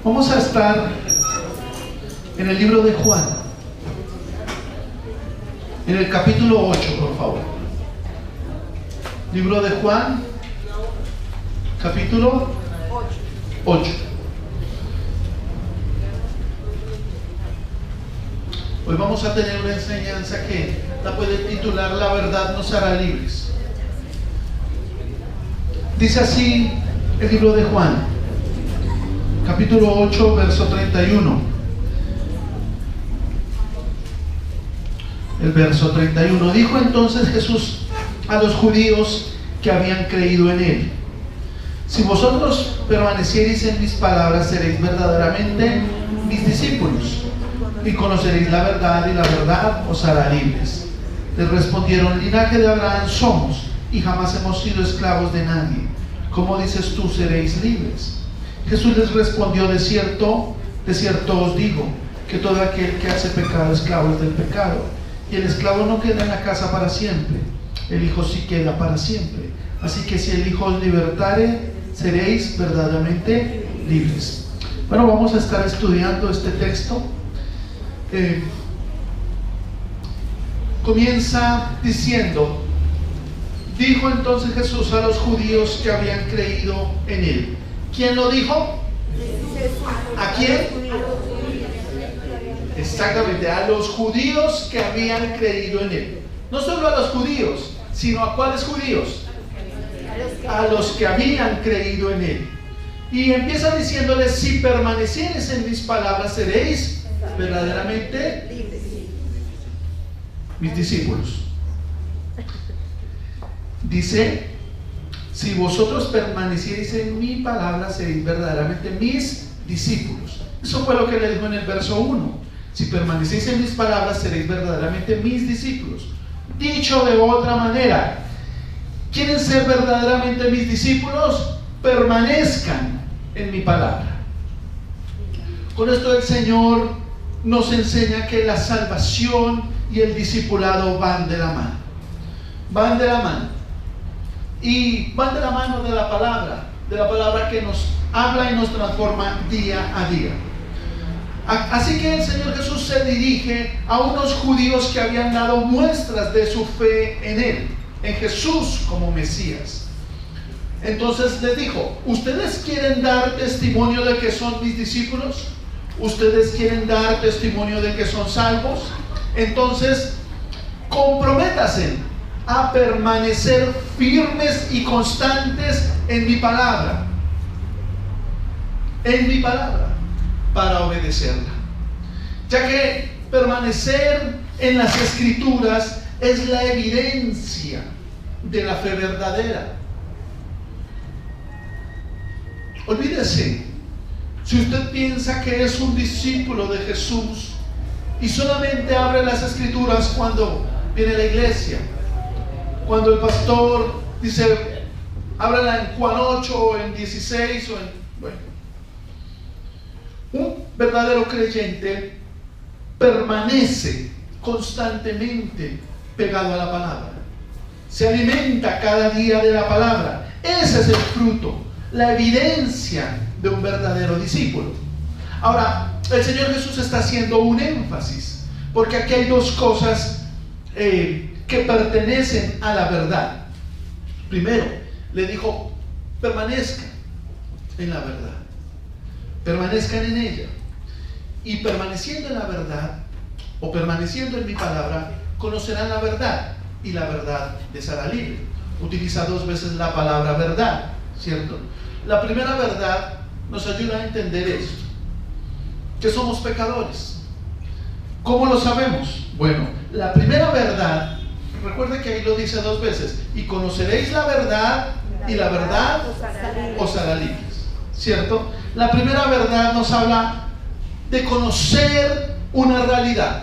Vamos a estar en el libro de Juan, en el capítulo 8, por favor. Libro de Juan, capítulo 8. Hoy vamos a tener una enseñanza que la puede titular "La verdad nos hará libres". Dice así el libro de Juan, capítulo 8, verso 31. El verso 31. Dijo entonces Jesús a los judíos que habían creído en él: si vosotros permaneciereis en mis palabras, seréis verdaderamente mis discípulos, y conoceréis la verdad, y la verdad os hará libres. Les respondieron: linaje de Abraham somos, y jamás hemos sido esclavos de nadie. ¿Cómo dices tú, seréis libres? Jesús les respondió: de cierto os digo, que todo aquel que hace pecado, esclavo es del pecado. Y el esclavo no queda en la casa para siempre, el Hijo sí queda para siempre. Así que si el Hijo os libertare, seréis verdaderamente libres. Bueno, vamos a estar estudiando este texto. Comienza diciendo: dijo entonces Jesús a los judíos que habían creído en él. ¿Quién lo dijo? ¿A quién? Exactamente, a los judíos que habían creído en él. No solo a los judíos, sino ¿a cuáles judíos? A los que habían creído en él. Y empieza diciéndoles: si permaneciereis en mis palabras, seréis verdaderamente mis discípulos. Dice: si vosotros permaneciereis en mi palabra, seréis verdaderamente mis discípulos. Eso fue lo que le dijo en el verso 1. Si permanecéis en mis palabras, seréis verdaderamente mis discípulos. Dicho de otra manera, ¿quieren ser verdaderamente mis discípulos? Permanezcan en mi palabra. Con esto el Señor nos enseña que la salvación y el discipulado van de la mano. Van de la mano. Y van de la mano de la palabra que nos habla y nos transforma día a día. Así que el Señor Jesús se dirige a unos judíos que habían dado muestras de su fe en él, en Jesús como Mesías. Entonces les dijo: ¿ustedes quieren dar testimonio de que son mis discípulos? ¿Ustedes quieren dar testimonio de que son salvos? Entonces comprométanse a permanecer firmes y constantes en mi palabra. En mi palabra, para obedecerla. Ya que permanecer en las Escrituras es la evidencia de la fe verdadera. Olvídese, si usted piensa que es un discípulo de Jesús y solamente abre las Escrituras cuando viene a la iglesia, cuando el pastor dice: ábrala en Juan 8 o en 16 o en... Bueno, un verdadero creyente permanece constantemente pegado a la palabra, se alimenta cada día de la palabra. Ese es el fruto, la evidencia de un verdadero discípulo. Ahora, el Señor Jesús está haciendo un énfasis, porque aquí hay dos cosas que pertenecen a la verdad. Primero, le dijo: permanezcan en la verdad, permanezcan en ella. Y permaneciendo en la verdad, o permaneciendo en mi palabra, conocerán la verdad, y la verdad les hará libre. Utiliza dos veces la palabra verdad, ¿cierto? La primera verdad nos ayuda a entender esto, que somos pecadores. ¿Cómo lo sabemos? Bueno, la primera verdad, recuerde que ahí lo dice dos veces: y conoceréis la verdad, y la verdad os hará libres, ¿cierto? La primera verdad nos habla de conocer una realidad.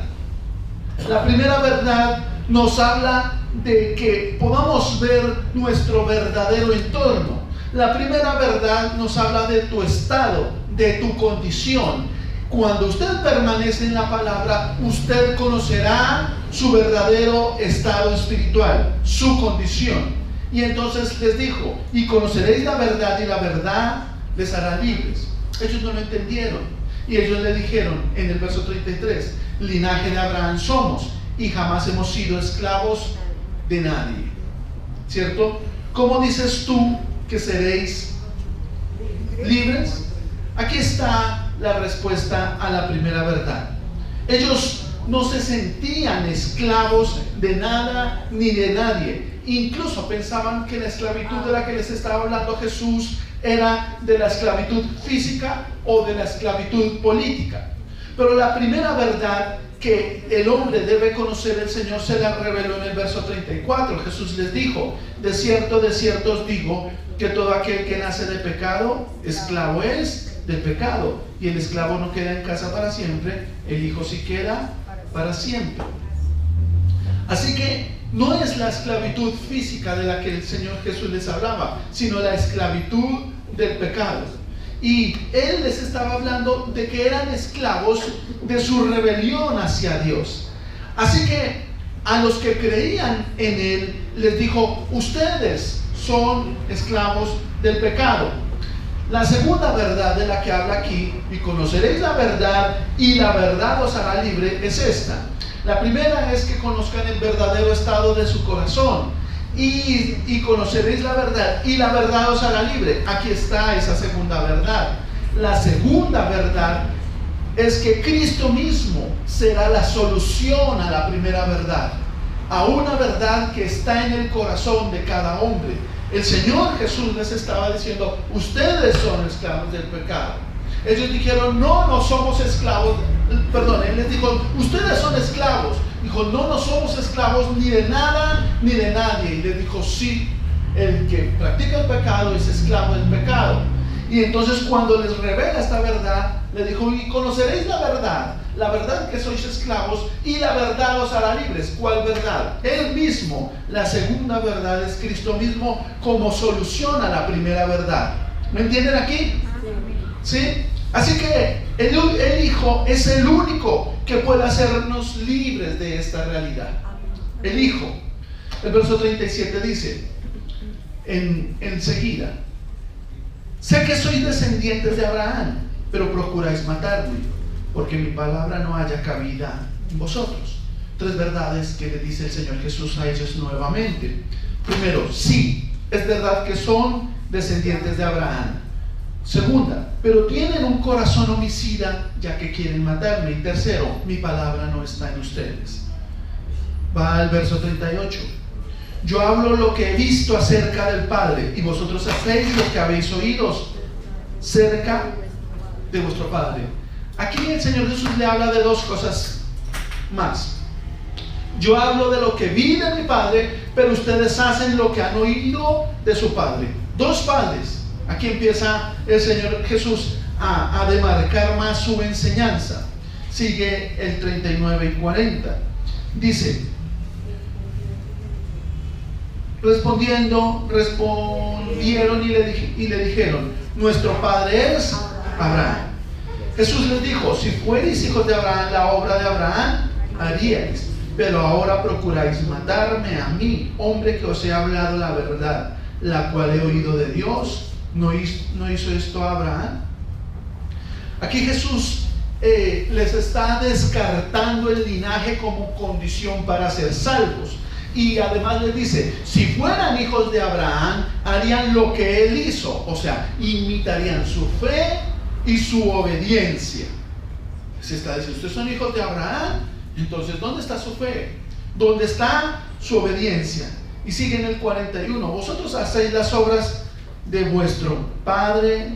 La primera verdad nos habla de que podamos ver nuestro verdadero entorno. La primera verdad nos habla de tu estado, de tu condición. Cuando usted permanece en la palabra, usted conocerá su verdadero estado espiritual, su condición. Y entonces les dijo: y conoceréis la verdad, y la verdad les hará libres. Ellos no lo entendieron. Y ellos le dijeron en el verso 33, linaje de Abraham somos y jamás hemos sido esclavos de nadie. ¿Cierto? ¿Cómo dices tú que seréis libres? Aquí está la respuesta a la primera verdad. Ellos no se sentían esclavos de nada ni de nadie. Incluso pensaban que la esclavitud de la que les estaba hablando Jesús era de la esclavitud física o de la esclavitud política. Pero la primera verdad que el hombre debe conocer, el Señor se la reveló en el verso 34. Jesús les dijo, de cierto os digo, que todo aquel que nace de pecado, esclavo es del pecado. Y el esclavo no queda en casa para siempre, el hijo sí queda para siempre. Así que no es la esclavitud física de la que el Señor Jesús les hablaba, sino la esclavitud del pecado. Y Él les estaba hablando de que eran esclavos de su rebelión hacia Dios. Así que a los que creían en Él, les dijo, ustedes son esclavos del pecado. La segunda verdad de la que habla aquí, y conoceréis la verdad, y la verdad os hará libre, es esta. La primera es que conozcan el verdadero estado de su corazón. Y conoceréis la verdad, y la verdad os hará libre. Aquí está esa segunda verdad. La segunda verdad es que Cristo mismo será la solución a la primera verdad, a una verdad que está en el corazón de cada hombre. El Señor Jesús les estaba diciendo, ustedes son esclavos del pecado. Ellos dijeron, no somos esclavos. Perdón, Él les dijo, ustedes son esclavos. Dijo, no somos esclavos ni de nada ni de nadie. Y les dijo, sí, el que practica el pecado es esclavo del pecado. Y entonces cuando les revela esta verdad, le dijo, y conoceréis la verdad que sois esclavos, y la verdad os hará libres. ¿Cuál verdad? Él mismo. La segunda verdad es Cristo mismo como solución a la primera verdad. ¿Me entienden aquí? ¿Sí? Así que el Hijo es el único que puede hacernos libres de esta realidad. El Hijo. El verso 37 dice, enseguida, sé que sois descendientes de Abraham, pero procuráis matarme, porque mi palabra no haya cabida en vosotros. Tres verdades que le dice el Señor Jesús a ellos nuevamente. Primero, sí, es verdad que son descendientes de Abraham. Segunda, pero tienen un corazón homicida, ya que quieren matarme. Y tercero, mi palabra no está en ustedes. Va al verso 38. Yo hablo lo que he visto acerca del Padre, y vosotros hacéis lo que habéis oído cerca de vuestro Padre. Aquí el Señor Jesús le habla de dos cosas más. Yo hablo de lo que vi de mi Padre, pero ustedes hacen lo que han oído de su Padre. Dos padres. Aquí empieza el Señor Jesús a demarcar más su enseñanza. Sigue el 39 y 40. Dice, respondieron y le dijeron, nuestro padre es Abraham. Jesús les dijo, si fuerais hijos de Abraham, la obra de Abraham haríais, pero ahora procuráis matarme a mí, hombre que os he hablado la verdad, la cual he oído de Dios. ¿No hizo esto Abraham? Aquí Jesús les está descartando el linaje como condición para ser salvos. Y además les dice, si fueran hijos de Abraham, harían lo que él hizo. O sea, imitarían su fe y su obediencia. Se está diciendo, ustedes son hijos de Abraham, entonces ¿dónde está su fe? ¿Dónde está su obediencia? Y sigue en el 41, vosotros hacéis las obras de vuestro padre.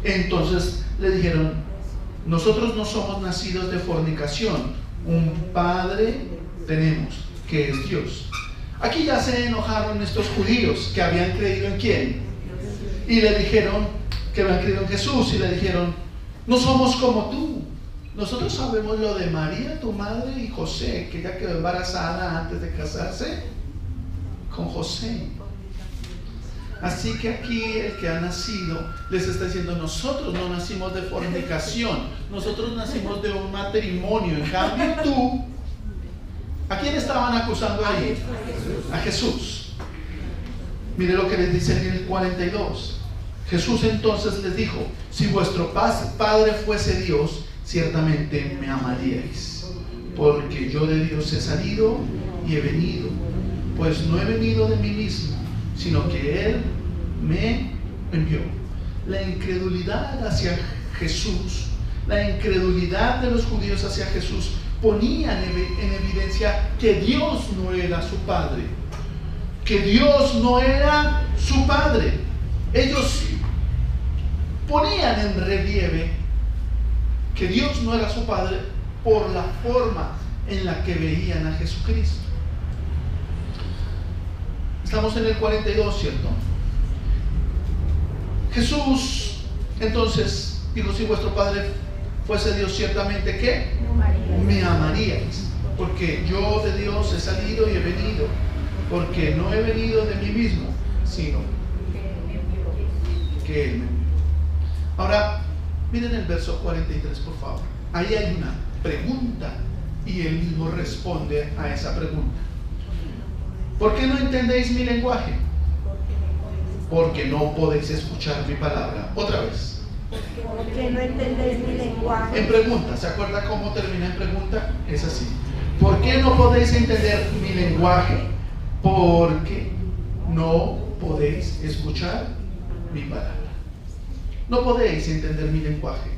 Entonces le dijeron, nosotros no somos nacidos de fornicación, un padre tenemos, que es Dios. Aquí ya se enojaron estos judíos que habían creído en ¿quién? Y le dijeron que habían creído en Jesús, y le dijeron, no somos como tú, nosotros sabemos lo de María, tu madre, y José, que ella quedó embarazada antes de casarse con José. Así que aquí el que ha nacido les está diciendo, nosotros no nacimos de fornicación, nosotros nacimos de un matrimonio. En cambio tú, ¿a quién estaban acusando ahí? A Jesús. Mire lo que les dice en el 42. Jesús entonces les dijo: si vuestro Padre fuese Dios, ciertamente me amaríais, porque yo de Dios he salido y he venido, pues no he venido de mí mismo, sino que Él me envió. La incredulidad hacia Jesús, la incredulidad de los judíos hacia Jesús, ponían en evidencia que Dios no era su Padre, que Dios no era su Padre. Ellos ponían en relieve que Dios no era su Padre por la forma en la que veían a Jesucristo. Estamos en el 42, ¿cierto? Jesús entonces dijo: si vuestro Padre fuese Dios, ciertamente ¿qué? Me amaríais, porque yo de Dios he salido y he venido, porque no he venido de mí mismo, sino que Él me envió. Ahora, miren el verso 43, por favor. Ahí hay una pregunta y Él mismo responde a esa pregunta. ¿Por qué no entendéis mi lenguaje? Porque no podéis escuchar mi palabra. Otra vez. ¿Por qué no entendéis mi lenguaje? En pregunta, ¿se acuerda cómo termina en pregunta? Es así. ¿Por qué no podéis entender mi lenguaje? Porque no podéis escuchar mi palabra. No podéis entender mi lenguaje,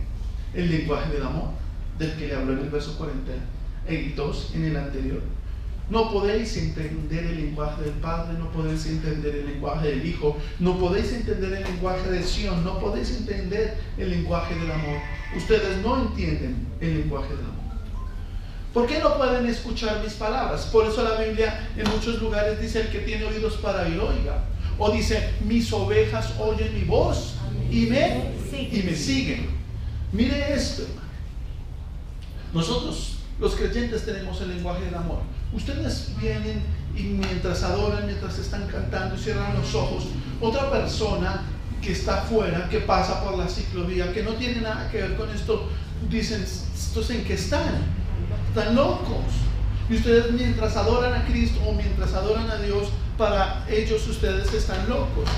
el lenguaje del amor, del que le habló en el verso 42 en el anterior. No podéis entender el lenguaje del Padre, no podéis entender el lenguaje del Hijo, no podéis entender el lenguaje de Sion, no podéis entender el lenguaje del amor. Ustedes no entienden el lenguaje del amor. ¿Por qué no pueden escuchar mis palabras? Por eso la Biblia en muchos lugares dice: el que tiene oídos para oír, oiga. O dice: mis ovejas oyen mi voz y me siguen. Mire esto, hermano. Nosotros, los creyentes, tenemos el lenguaje del amor. Ustedes vienen y mientras adoran, mientras están cantando y cierran los ojos, otra persona que está afuera, que pasa por la ciclovía, que no tiene nada que ver con esto, dicen: ¿estos en qué están? Están locos. Y ustedes, mientras adoran a Cristo o mientras adoran a Dios, para ellos ustedes están locos.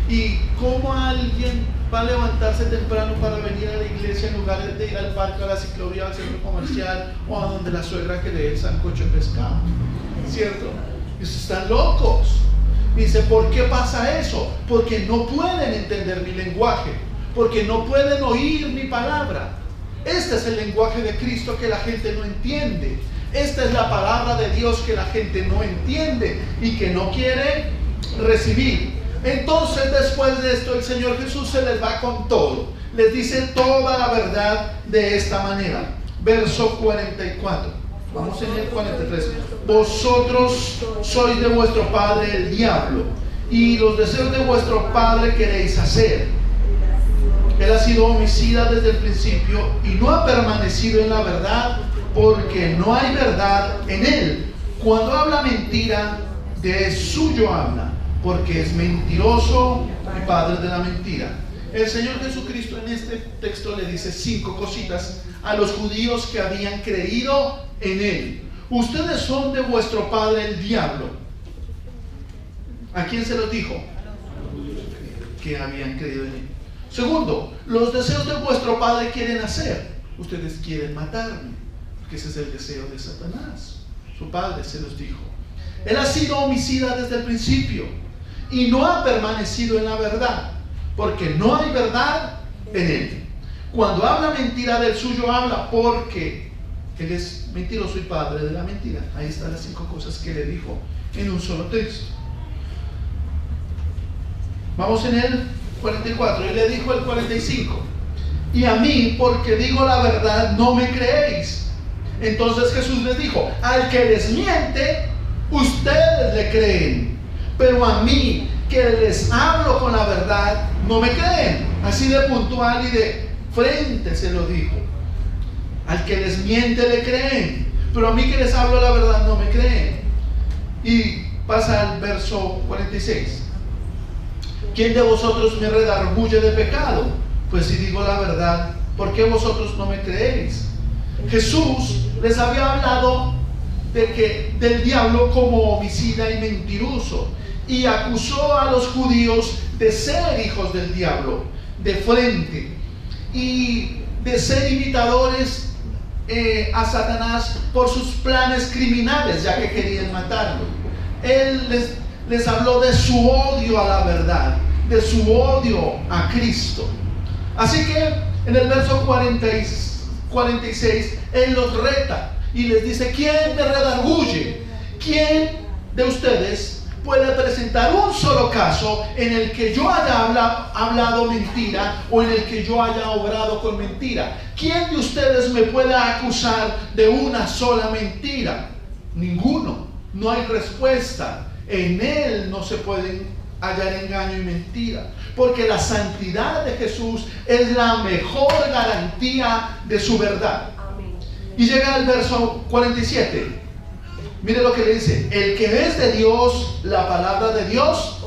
¿Y cómo alguien va a levantarse temprano para venir a la iglesia en lugar de ir al parque, a la ciclovía, al centro comercial o a donde la suegra que le dé el sancocho de pescado? ¿Cierto? Ellos están locos. Dice: ¿por qué pasa eso? Porque no pueden entender mi lenguaje, porque no pueden oír mi palabra. Este es el lenguaje de Cristo que la gente no entiende. Esta es la palabra de Dios que la gente no entiende y que no quiere recibir. Entonces, después de esto, el Señor Jesús se les va con todo. Les dice toda la verdad de esta manera. Verso 44. Vamos en el 43. Vosotros sois de vuestro padre el diablo, y los deseos de vuestro padre queréis hacer. Él ha sido homicida desde el principio y no ha permanecido en la verdad, porque no hay verdad en él. Cuando habla mentira, de suyo habla, porque es mentiroso y padre de la mentira. El Señor Jesucristo en este texto le dice 5 cositas a los judíos que habían creído en Él. Ustedes son de vuestro padre el diablo. ¿A quién se los dijo? Que habían creído en Él. Segundo, los deseos de vuestro padre quieren hacer. Ustedes quieren matarme, porque ese es el deseo de Satanás. Su padre se los dijo. Él ha sido homicida desde el principio y no ha permanecido en la verdad, porque no hay verdad en él. Cuando habla mentira, del suyo habla, porque él es mentiroso y padre de la mentira. Ahí están las 5 cosas que le dijo en un solo texto. Vamos en el 44. Y le dijo el 45: y a mí, porque digo la verdad, no me creéis. Entonces Jesús les dijo: al que les miente, ustedes le creen, pero a mí, que les hablo con la verdad, no me creen. Así de puntual y de frente se lo dijo. Al que les miente le creen, pero a mí que les hablo la verdad no me creen. Y pasa al verso 46. ¿Quién de vosotros me redarguye de pecado? Pues si digo la verdad, ¿por qué vosotros no me creéis? Jesús les había hablado del diablo como homicida y mentiroso, y acusó a los judíos de ser hijos del diablo de frente y de ser imitadores a Satanás por sus planes criminales, ya que querían matarlo. Él les habló de su odio a la verdad, de su odio a Cristo. Así que en el verso 46 Él los reta y les dice: ¿quién me redarguye? ¿Quién de ustedes puede presentar un solo caso en el que yo haya hablado mentira o en el que yo haya obrado con mentira? ¿Quién de ustedes me puede acusar de una sola mentira? Ninguno. No hay respuesta. En Él no se pueden hallar engaño y mentira, porque la santidad de Jesús es la mejor garantía de su verdad. Y llega al verso 47. Mire lo que le dice: el que es de Dios, la palabra de Dios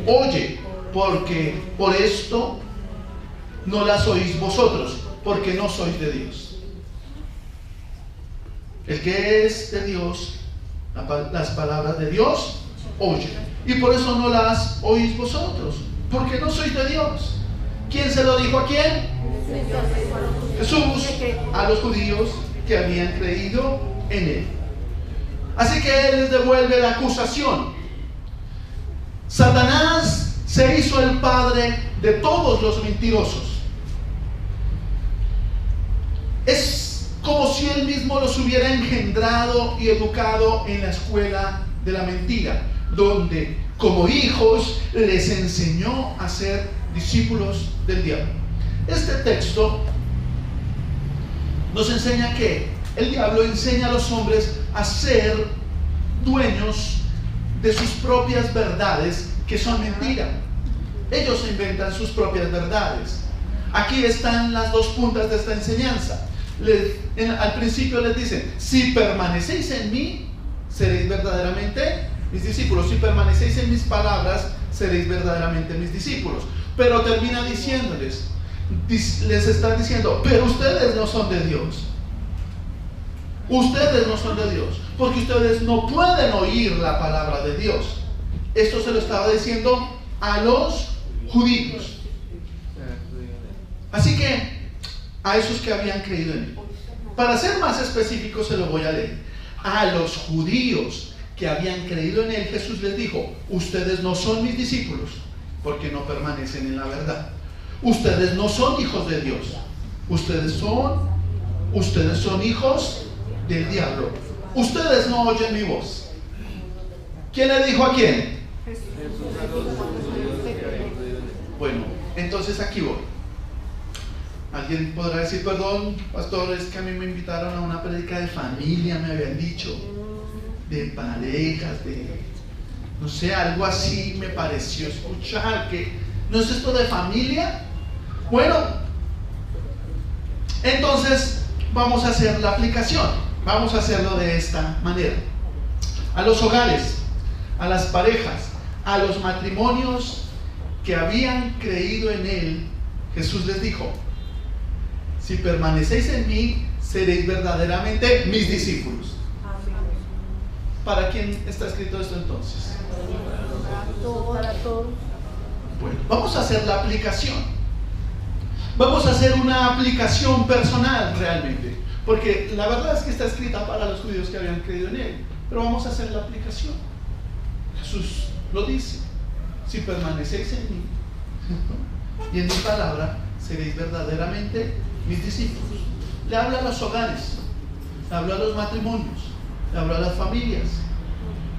oye, porque por esto no las oís vosotros, porque no sois de Dios. El que es de Dios, las palabras de Dios oye, y por eso no las oís vosotros, porque no sois de Dios. ¿Quién se lo dijo a quién? Jesús, a los judíos que habían creído en Él. Así que Él les devuelve la acusación. Satanás se hizo el padre de todos los mentirosos. Es como si Él mismo los hubiera engendrado y educado en la escuela de la mentira, donde como hijos les enseñó a ser discípulos del diablo. Este texto nos enseña que el diablo enseña a los hombres a ser dueños de sus propias verdades, que son mentira. Ellos inventan sus propias verdades. Aquí están las dos puntas de esta enseñanza. Al principio les dicen: si permanecéis en mí, seréis verdaderamente mis discípulos. Si permanecéis en mis palabras, seréis verdaderamente mis discípulos. Pero termina diciéndoles, les están diciendo: pero ustedes no son de Dios. Ustedes no son de Dios, porque ustedes no pueden oír la palabra de Dios. Esto se lo estaba diciendo a los judíos. Así que a esos que habían creído en Él. Para ser más específico, se lo voy a leer. A los judíos que habían creído en Él, Jesús les dijo: ustedes no son mis discípulos, porque no permanecen en la verdad. Ustedes no son hijos de Dios. Ustedes son hijos del diablo. Ustedes no oyen mi voz. ¿Quién le dijo a quién? Bueno, entonces aquí voy. Alguien podrá decir: perdón, pastor, es que a mí me invitaron a una prédica de familia, me habían dicho, de parejas, de no sé, algo así me pareció escuchar. Que ¿no es esto de familia? Bueno, entonces vamos a hacer la aplicación. Vamos a hacerlo de esta manera. A los hogares, a las parejas, a los matrimonios que habían creído en Él, Jesús les dijo: si permanecéis en mí, seréis verdaderamente mis discípulos. ¿Para quién está escrito esto entonces? Para todos. Bueno, vamos a hacer la aplicación. Vamos a hacer una aplicación personal realmente, porque la verdad es que está escrita para los judíos que habían creído en Él, pero vamos a hacer la aplicación. Jesús lo dice: si permanecéis en mí y en mi palabra, seréis verdaderamente mis discípulos. Le habla a los hogares, le habla a los matrimonios, le habla a las familias.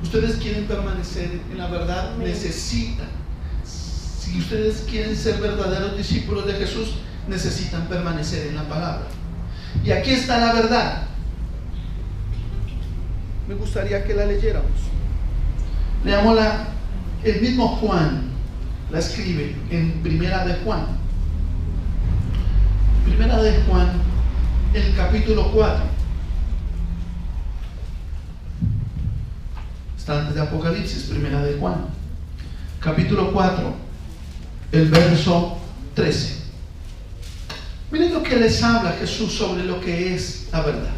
Ustedes quieren permanecer en la verdad, necesitan. Si ustedes quieren ser verdaderos discípulos de Jesús, necesitan permanecer en la palabra. Y aquí está la verdad. Me gustaría que la leyéramos. Leámosla. El mismo Juan la escribe en Primera de Juan. Primera de Juan, el capítulo 4. Está antes de Apocalipsis. Primera de Juan, capítulo 4, el verso 13. Miren lo que les habla Jesús sobre lo que es la verdad.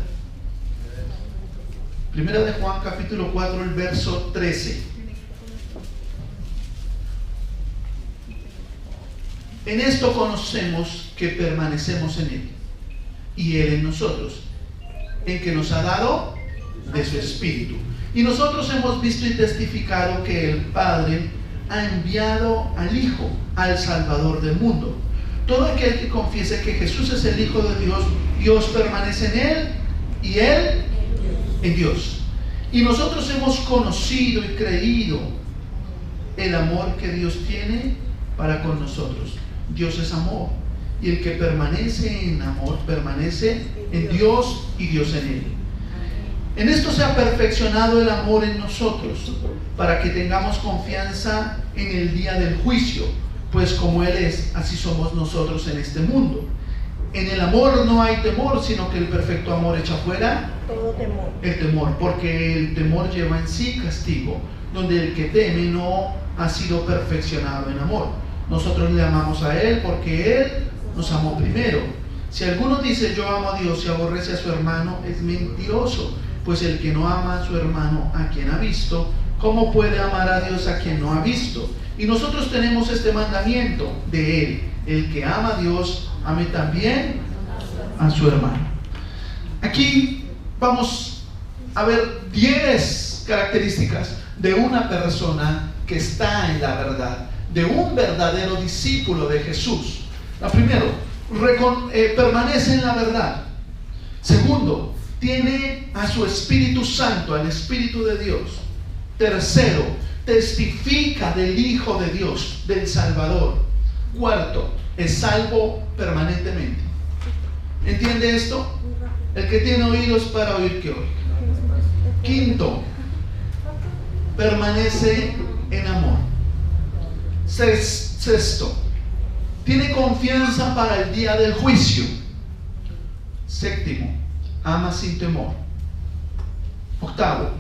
Primera de Juan, capítulo 4, el verso 13. En esto conocemos que permanecemos en Él y Él en nosotros, en que nos ha dado de su Espíritu. Y nosotros hemos visto y testificado que el Padre ha enviado al Hijo, al Salvador del mundo. Todo aquel que confiese que Jesús es el Hijo de Dios, Dios permanece en Él y Él en Dios. Y nosotros hemos conocido y creído el amor que Dios tiene para con nosotros. Dios es amor, y el que permanece en amor permanece en Dios y Dios en él. En esto se ha perfeccionado el amor en nosotros, para que tengamos confianza en el día del juicio, pues como Él es, así somos nosotros en este mundo. En el amor no hay temor, sino que el perfecto amor echa fuera todo temor. el temor, porque el temor lleva en sí castigo, donde el que teme no ha sido perfeccionado en amor. Nosotros le amamos a Él porque Él nos amó primero. Si alguno dice yo amo a Dios y aborrece a su hermano, es mentiroso, pues el que no ama a su hermano a quien ha visto, ¿cómo puede amar a Dios a quien no ha visto? Y nosotros tenemos este mandamiento de Él: el que ama a Dios, ame también a su hermano. Aquí vamos a ver 10 características de una persona que está en la verdad, de un verdadero discípulo de Jesús. La primero, permanece en la verdad. Segundo, tiene a su Espíritu Santo, al Espíritu de Dios. Tercero, testifica del Hijo de Dios, del Salvador. Cuarto, es salvo permanentemente. ¿Entiende esto? El que tiene oídos para oír, que oiga. Quinto, permanece en amor. Sexto, tiene confianza para el día del juicio. Séptimo, ama sin temor. Octavo,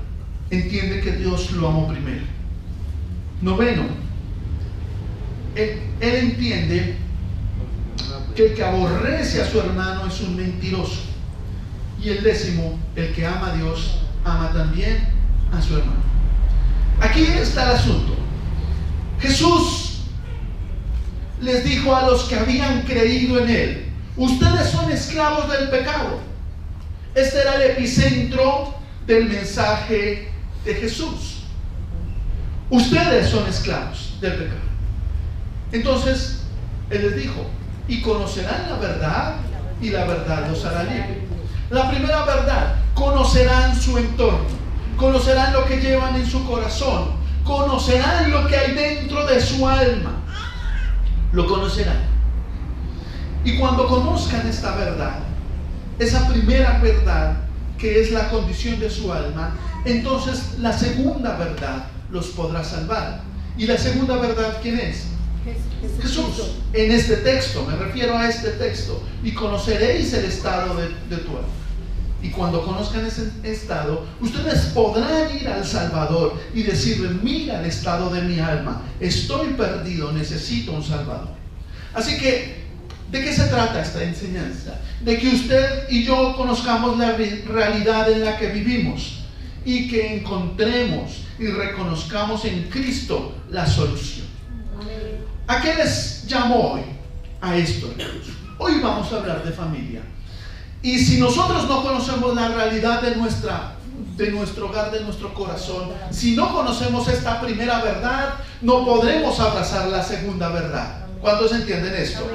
entiende que Dios lo amó primero. Noveno, él entiende que el que aborrece a su hermano es un mentiroso. Y el décimo, el que ama a Dios, ama también a su hermano. Aquí está el asunto. Jesús les dijo a los que habían creído en Él: ustedes son esclavos del pecado. Este era el epicentro del mensaje de Jesús. Ustedes son esclavos del pecado. Entonces, Él les dijo: y conocerán la verdad, y la verdad los hará libre. La primera verdad: conocerán su entorno, conocerán lo que llevan en su corazón, conocerán lo que hay dentro de su alma. Lo conocerán. Y cuando conozcan esta verdad, esa primera verdad que es la condición de su alma, entonces la segunda verdad los podrá salvar. ¿Y la segunda verdad quién es? Jesús. En este texto, me refiero a este texto: y conoceréis el estado de tu alma. Y cuando conozcan ese estado, ustedes podrán ir al Salvador y decirle: mira el estado de mi alma, estoy perdido, necesito un Salvador. Así que, ¿de qué se trata esta enseñanza? De que usted y yo conozcamos la realidad en la que vivimos y que encontremos y reconozcamos en Cristo la solución. ¿A qué les llamo hoy? A esto, hermanos. Hoy vamos a hablar de familia. Y si nosotros no conocemos la realidad de nuestro hogar, de nuestro corazón, si no conocemos esta primera verdad, no podremos abrazar la segunda verdad. ¿Cuántos entienden esto?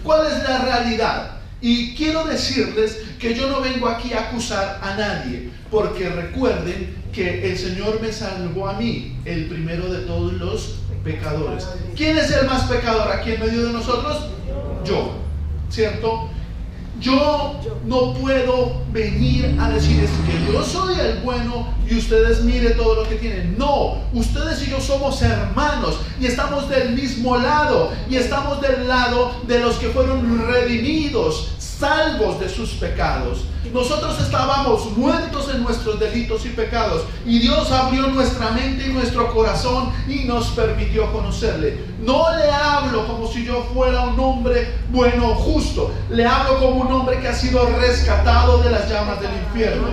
¿Cuál es la realidad? Y quiero decirles que yo no vengo aquí a acusar a nadie, porque recuerden que el Señor me salvó a mí, el primero de todos los pecadores. ¿Quién es el más pecador aquí en medio de nosotros? Yo, ¿cierto? Yo no puedo venir a decir: es que yo soy el bueno y ustedes miren todo lo que tienen. No, ustedes y yo somos hermanos y estamos del mismo lado, y estamos del lado de los que fueron redimidos, salvos de sus pecados. Nosotros estábamos muertos en nuestros delitos y pecados, y Dios abrió nuestra mente y nuestro corazón y nos permitió conocerle. No le hablo como si yo fuera un hombre bueno o justo, le hablo como un hombre que ha sido rescatado de las llamas del infierno.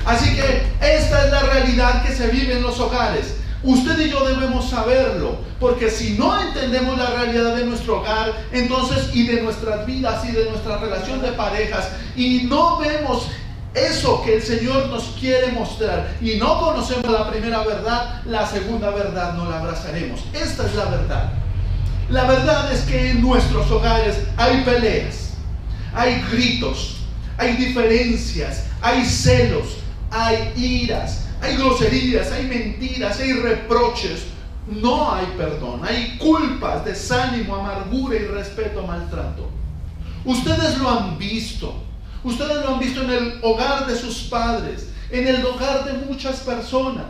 Así que esta es la realidad que se vive en los hogares. Usted y yo debemos saberlo, porque si no entendemos la realidad de nuestro hogar, entonces, y de nuestras vidas y de nuestra relación de parejas, y no vemos eso que el Señor nos quiere mostrar, y no conocemos la primera verdad, la segunda verdad no la abrazaremos. Esta es la verdad. La verdad es que en nuestros hogares hay peleas, hay gritos, hay diferencias, hay celos, hay iras, hay groserías, hay mentiras, hay reproches. No hay perdón, hay culpas, desánimo, amargura, irrespeto, maltrato. Ustedes lo han visto. Ustedes lo han visto en el hogar de sus padres, en el hogar de muchas personas,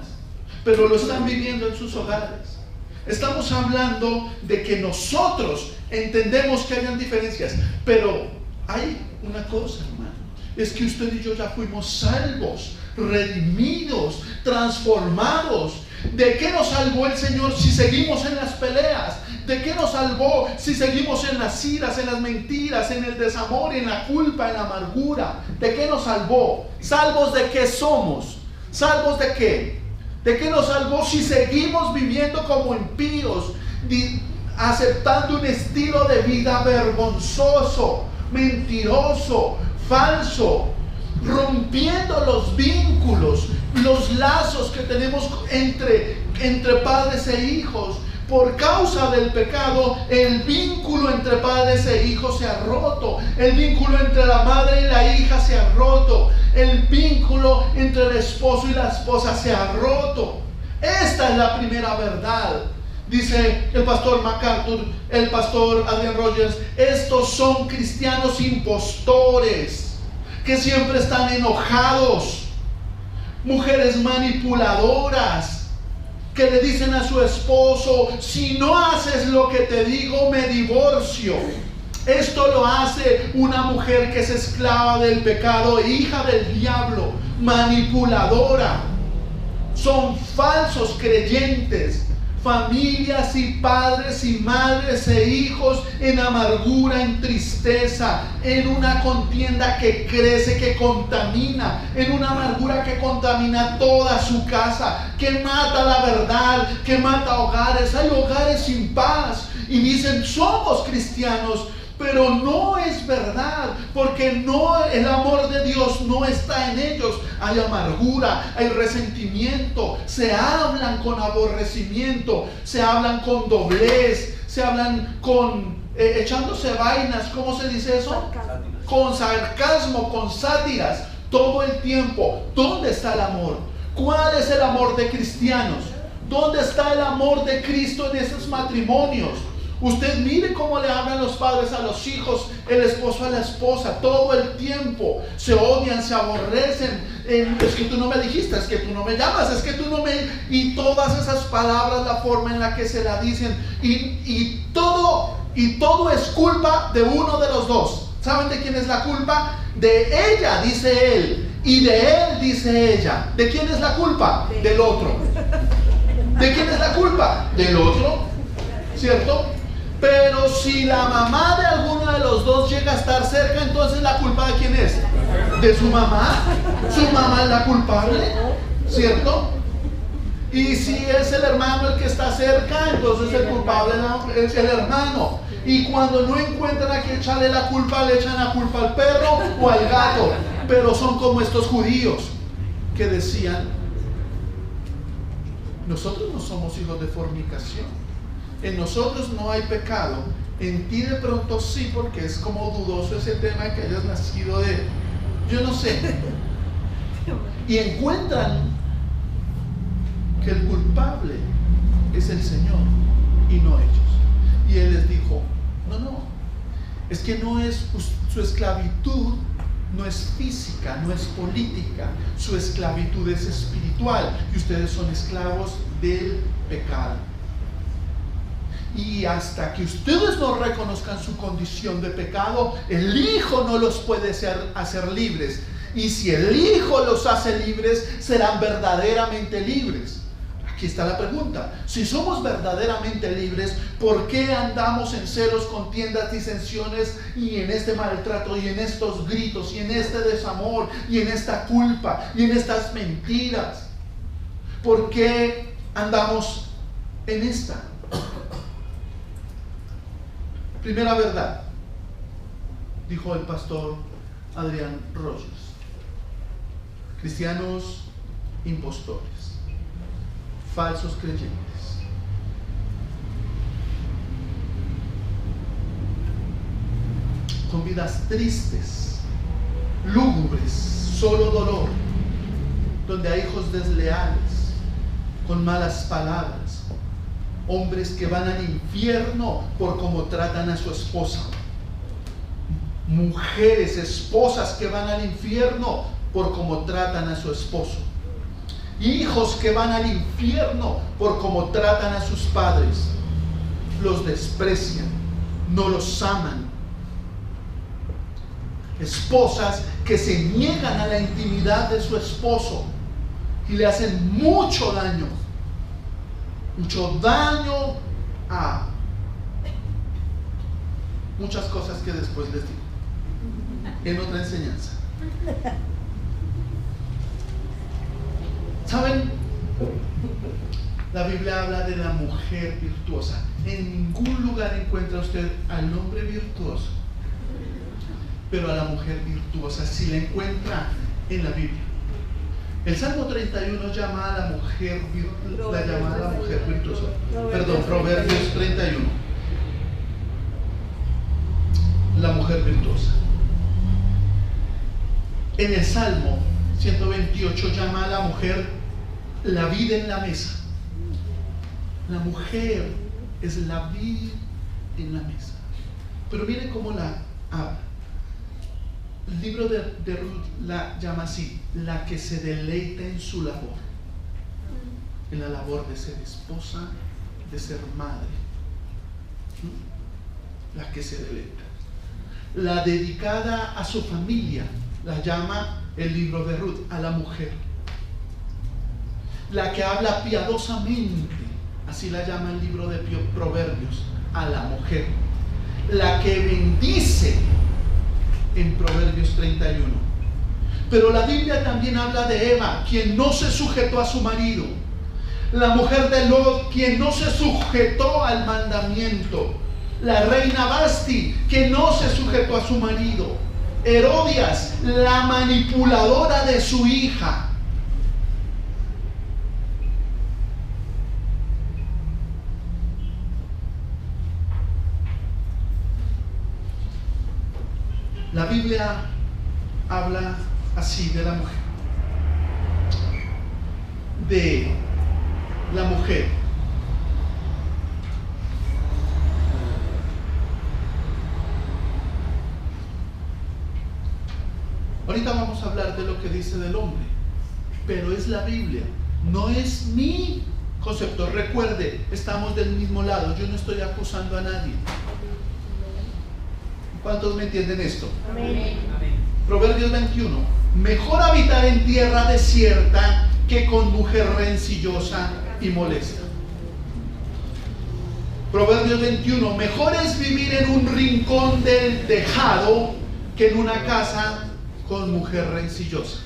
pero lo están viviendo en sus hogares. Estamos hablando de que nosotros entendemos que hayan diferencias, pero hay una cosa, hermano, es que usted y yo ya fuimos salvos, redimidos, transformados. ¿De qué nos salvó el Señor si seguimos en las peleas? ¿De qué nos salvó si seguimos en las iras, en las mentiras, en el desamor, en la culpa, en la amargura? ¿De qué nos salvó? ¿Salvos de qué somos? ¿Salvos de qué? ¿De qué nos salvó si seguimos viviendo como impíos, aceptando un estilo de vida vergonzoso, mentiroso, falso, rompiendo los vínculos, los lazos que tenemos entre padres e hijos? Por causa del pecado, el vínculo entre padres e hijos se ha roto. El vínculo entre la madre y la hija se ha roto. El vínculo entre el esposo y la esposa se ha roto. Esta es la primera verdad. Dice el pastor MacArthur, el pastor Adrian Rogers: estos son cristianos impostores que siempre están enojados, mujeres manipuladoras que le dicen a su esposo: si no haces lo que te digo, me divorcio. Esto lo hace una mujer que es esclava del pecado, hija del diablo, manipuladora. Son falsos creyentes, familias y padres y madres e hijos en amargura, en tristeza, en una contienda que crece, que contamina, en una amargura que contamina toda su casa, que mata la verdad, que mata hogares. Hay hogares sin paz y dicen: somos cristianos, pero no es verdad, porque no, el amor de Dios no está en ellos. Hay amargura, hay resentimiento, se hablan con aborrecimiento, se hablan con doblez, se hablan con echándose vainas. ¿Cómo se dice eso? Con sarcasmo, con sátiras, todo el tiempo. ¿Dónde está el amor? ¿Cuál es el amor de cristianos? ¿Dónde está el amor de Cristo en esos matrimonios? Usted mire cómo le hablan los padres a los hijos, el esposo a la esposa, todo el tiempo. Se odian, se aborrecen. Es que tú no me dijiste, es que tú no me llamas, es que tú no me... Y todas esas palabras, la forma en la que se la dicen. Y todo es culpa de uno de los dos. ¿Saben de quién es la culpa? De ella, dice él. Y de él, dice ella. ¿De quién es la culpa? Del otro. ¿De quién es la culpa? Del otro. ¿Cierto? Pero si la mamá de alguno de los dos llega a estar cerca, entonces ¿la culpa de quién es? ¿De su mamá? ¿Su mamá es la culpable? ¿Cierto? Y si es el hermano el que está cerca, entonces el culpable es el hermano. Y cuando no encuentran a quien echarle la culpa, le echan la culpa al perro o al gato. Pero son como estos judíos que decían: nosotros no somos hijos de fornicación. En nosotros no hay pecado. En ti de pronto sí, porque es como dudoso ese tema de que hayas nacido de... yo no sé. Y encuentran que el culpable es el Señor y no ellos. Y Él les dijo: no, es que no es su esclavitud, no es física, no es política, su esclavitud es espiritual, y ustedes son esclavos del pecado. Y hasta que ustedes no reconozcan su condición de pecado, el Hijo no los puede hacer libres. Y si el Hijo los hace libres, serán verdaderamente libres. Aquí está la pregunta: si somos verdaderamente libres, ¿por qué andamos en celos, contiendas, disensiones, y en este maltrato, y en estos gritos, y en este desamor, y en esta culpa, y en estas mentiras? ¿Por qué andamos en esta. Primera verdad, dijo el pastor Adrián Rogers: cristianos impostores, falsos creyentes. Con vidas tristes, lúgubres, solo dolor, donde hay hijos desleales, con malas palabras, hombres que van al infierno por cómo tratan a su esposa, mujeres, esposas que van al infierno por cómo tratan a su esposo, hijos que van al infierno por cómo tratan a sus padres, los desprecian, no los aman, esposas que se niegan a la intimidad de su esposo y le hacen mucho daño a muchas cosas que después les digo en otra enseñanza. ¿Saben? La Biblia habla de la mujer virtuosa. En ningún lugar encuentra usted al hombre virtuoso, pero a la mujer virtuosa sí la encuentra en la Biblia. El Salmo 31 llama a la mujer virtuosa. Perdón, Proverbios 31. La mujer virtuosa. En el Salmo 128 llama a la mujer la vida en la mesa. La mujer es la vida en la mesa. Pero miren cómo la habla. El libro de Ruth la llama así: la que se deleita en su labor, en la labor de ser esposa, de ser madre. La que se deleita. La dedicada a su familia la llama el libro de Ruth a la mujer. La que habla piadosamente, así la llama el libro de Proverbios, a la mujer. La que bendice, en Proverbios 31. Pero la Biblia también habla de Eva, quien no se sujetó a su marido. La mujer de Lot, quien no se sujetó al mandamiento. La reina Basti, que no se sujetó a su marido. Herodias, la manipuladora de su hija. La Biblia habla así de la mujer. De la mujer. Ahorita vamos a hablar de lo que dice del hombre, pero es la Biblia, no es mi concepto. Recuerde, estamos del mismo lado, yo no estoy acusando a nadie. ¿Cuántos me entienden esto? Amén. Proverbios 21. Mejor habitar en tierra desierta que con mujer rencillosa y molesta. Proverbios 21. Mejor es vivir en un rincón del tejado que en una casa con mujer rencillosa.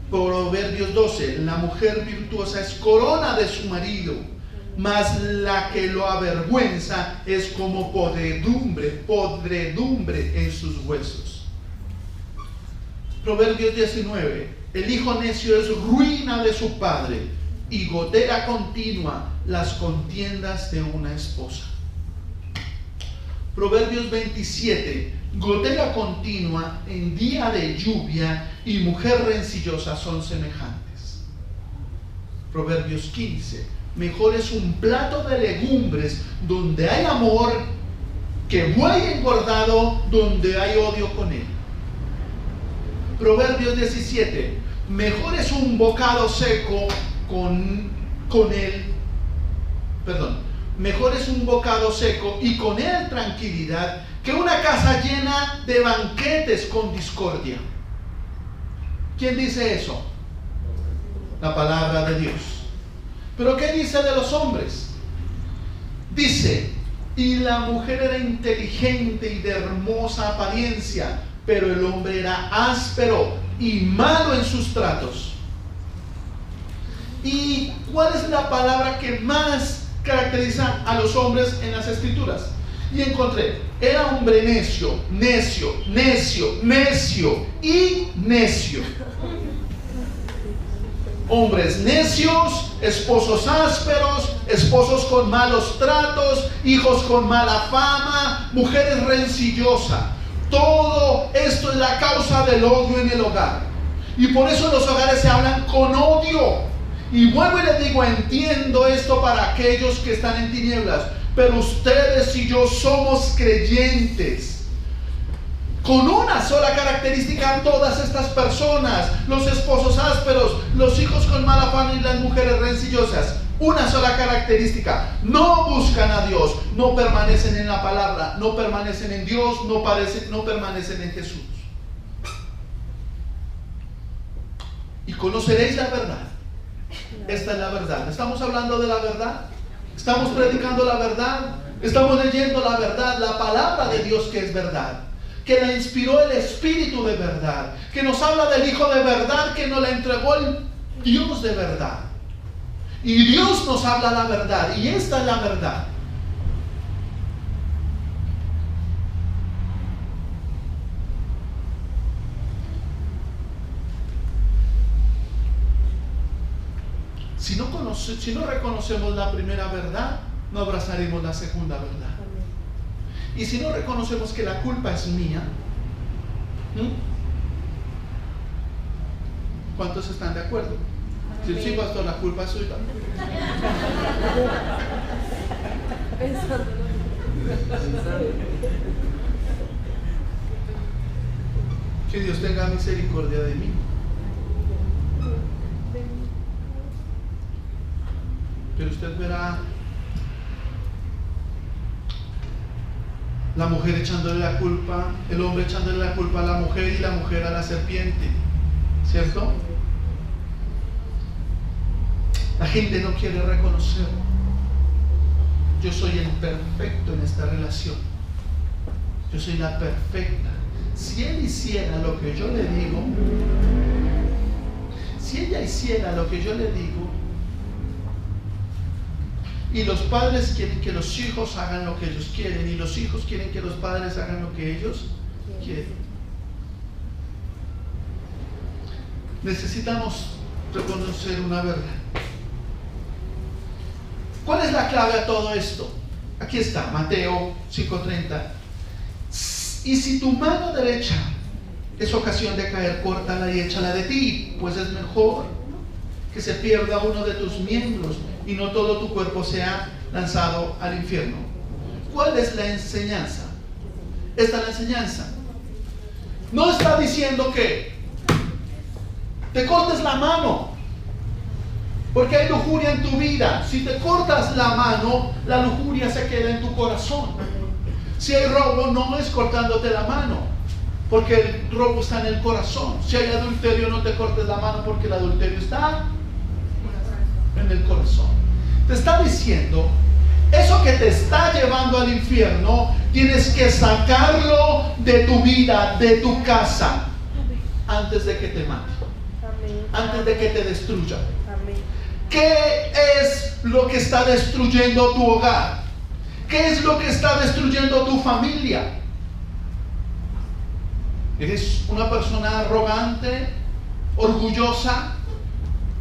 Proverbios 12. La mujer virtuosa es corona de su marido, mas la que lo avergüenza es como podredumbre en sus huesos. Proverbios 19. El hijo necio es ruina de su padre, y gotera continua las contiendas de una esposa. Proverbios 27. Gotera continua en día de lluvia y mujer rencillosa son semejantes. Proverbios 15. Mejor es un plato de legumbres donde hay amor que buey engordado donde hay odio con él. Proverbios 17. Mejor es un bocado seco mejor es un bocado seco y con él tranquilidad que una casa llena de banquetes con discordia. ¿Quién dice eso? La palabra de Dios. ¿Pero qué dice de los hombres? Dice: y la mujer era inteligente y de hermosa apariencia, pero el hombre era áspero y malo en sus tratos. ¿Y cuál es la palabra que más caracteriza a los hombres en las escrituras? Y encontré, era hombre necio, necio, necio, necio y necio. Hombres necios, esposos ásperos, esposos con malos tratos, hijos con mala fama, mujeres rencillosas. Todo esto es la causa del odio en el hogar. Y por eso en los hogares se hablan con odio. Y vuelvo y les digo, entiendo esto para aquellos que están en tinieblas, pero ustedes y yo somos creyentes. Con una sola característica, todas estas personas, los esposos ásperos, los hijos con mala fama y las mujeres rencillosas, una sola característica: no buscan a Dios, no permanecen en la palabra, no permanecen en Dios, no permanecen en Jesús. Y conoceréis la verdad. Esta es la verdad. ¿Estamos hablando de la verdad? ¿Estamos predicando la verdad? ¿Estamos leyendo la verdad? La palabra de Dios, que es verdad, que la inspiró el Espíritu de verdad, que nos habla del Hijo de verdad, que nos la entregó el Dios de verdad. Y Dios nos habla la verdad, y esta es la verdad. Si no reconocemos la primera verdad, no abrazaremos la segunda verdad. Y si no reconocemos que la culpa es mía, ¿cuántos están de acuerdo? Sí, pastor, la culpa es suya. Que Dios tenga misericordia de mí. Pero usted verá la mujer echándole la culpa, el hombre echándole la culpa a la mujer y la mujer a la serpiente, ¿cierto? La gente no quiere reconocerlo. Yo soy el perfecto en esta relación. Yo soy la perfecta. Si él hiciera lo que yo le digo, si ella hiciera lo que yo le digo, y los padres quieren que los hijos hagan lo que ellos quieren, y los hijos quieren que los padres hagan lo que ellos quieren. Necesitamos reconocer una verdad. ¿Cuál es la clave a todo esto? Aquí está, Mateo 5:30. Y si tu mano derecha es ocasión de caer, córtala y échala de ti, pues es mejor que se pierda uno de tus miembros y no todo tu cuerpo sea lanzado al infierno. ¿Cuál es la enseñanza? Esta es la enseñanza. No está diciendo que te cortes la mano, porque hay lujuria en tu vida. Si te cortas la mano, la lujuria se queda en tu corazón. Si hay robo, no es cortándote la mano, porque el robo está en el corazón. Si hay adulterio, no te cortes la mano, porque el adulterio está en el corazón. Te está diciendo, eso que te está llevando al infierno, tienes que sacarlo de tu vida, de tu casa, antes de que te mate, antes de que te destruya. ¿Qué es lo que está destruyendo tu hogar? ¿Qué es lo que está destruyendo tu familia? ¿Eres una persona arrogante, orgullosa,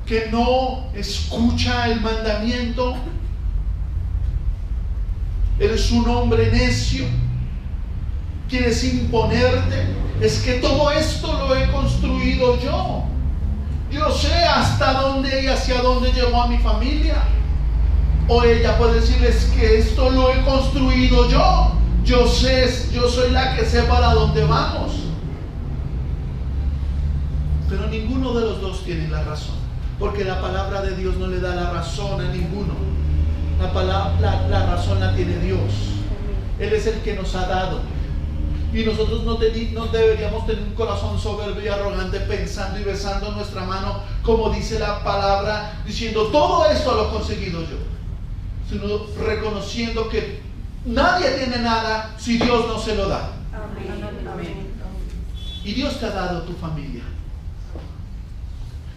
que no escucha el mandamiento? ¿Eres un hombre necio? ¿Quieres imponerte? Es que todo esto lo he construido yo. Yo sé hasta dónde y hacia dónde llevó a mi familia. O ella puede decirles que esto lo he construido yo. Yo sé, yo soy la que sé para dónde vamos. Pero ninguno de los dos tiene la razón, porque la palabra de Dios no le da la razón a ninguno. La razón la tiene Dios. Él es el que nos ha dado. Y nosotros no deberíamos tener un corazón soberbio y arrogante, pensando y besando nuestra mano, como dice la palabra, diciendo todo esto lo he conseguido yo, sino reconociendo que nadie tiene nada si Dios no se lo da. Amén. Y Dios te ha dado tu familia,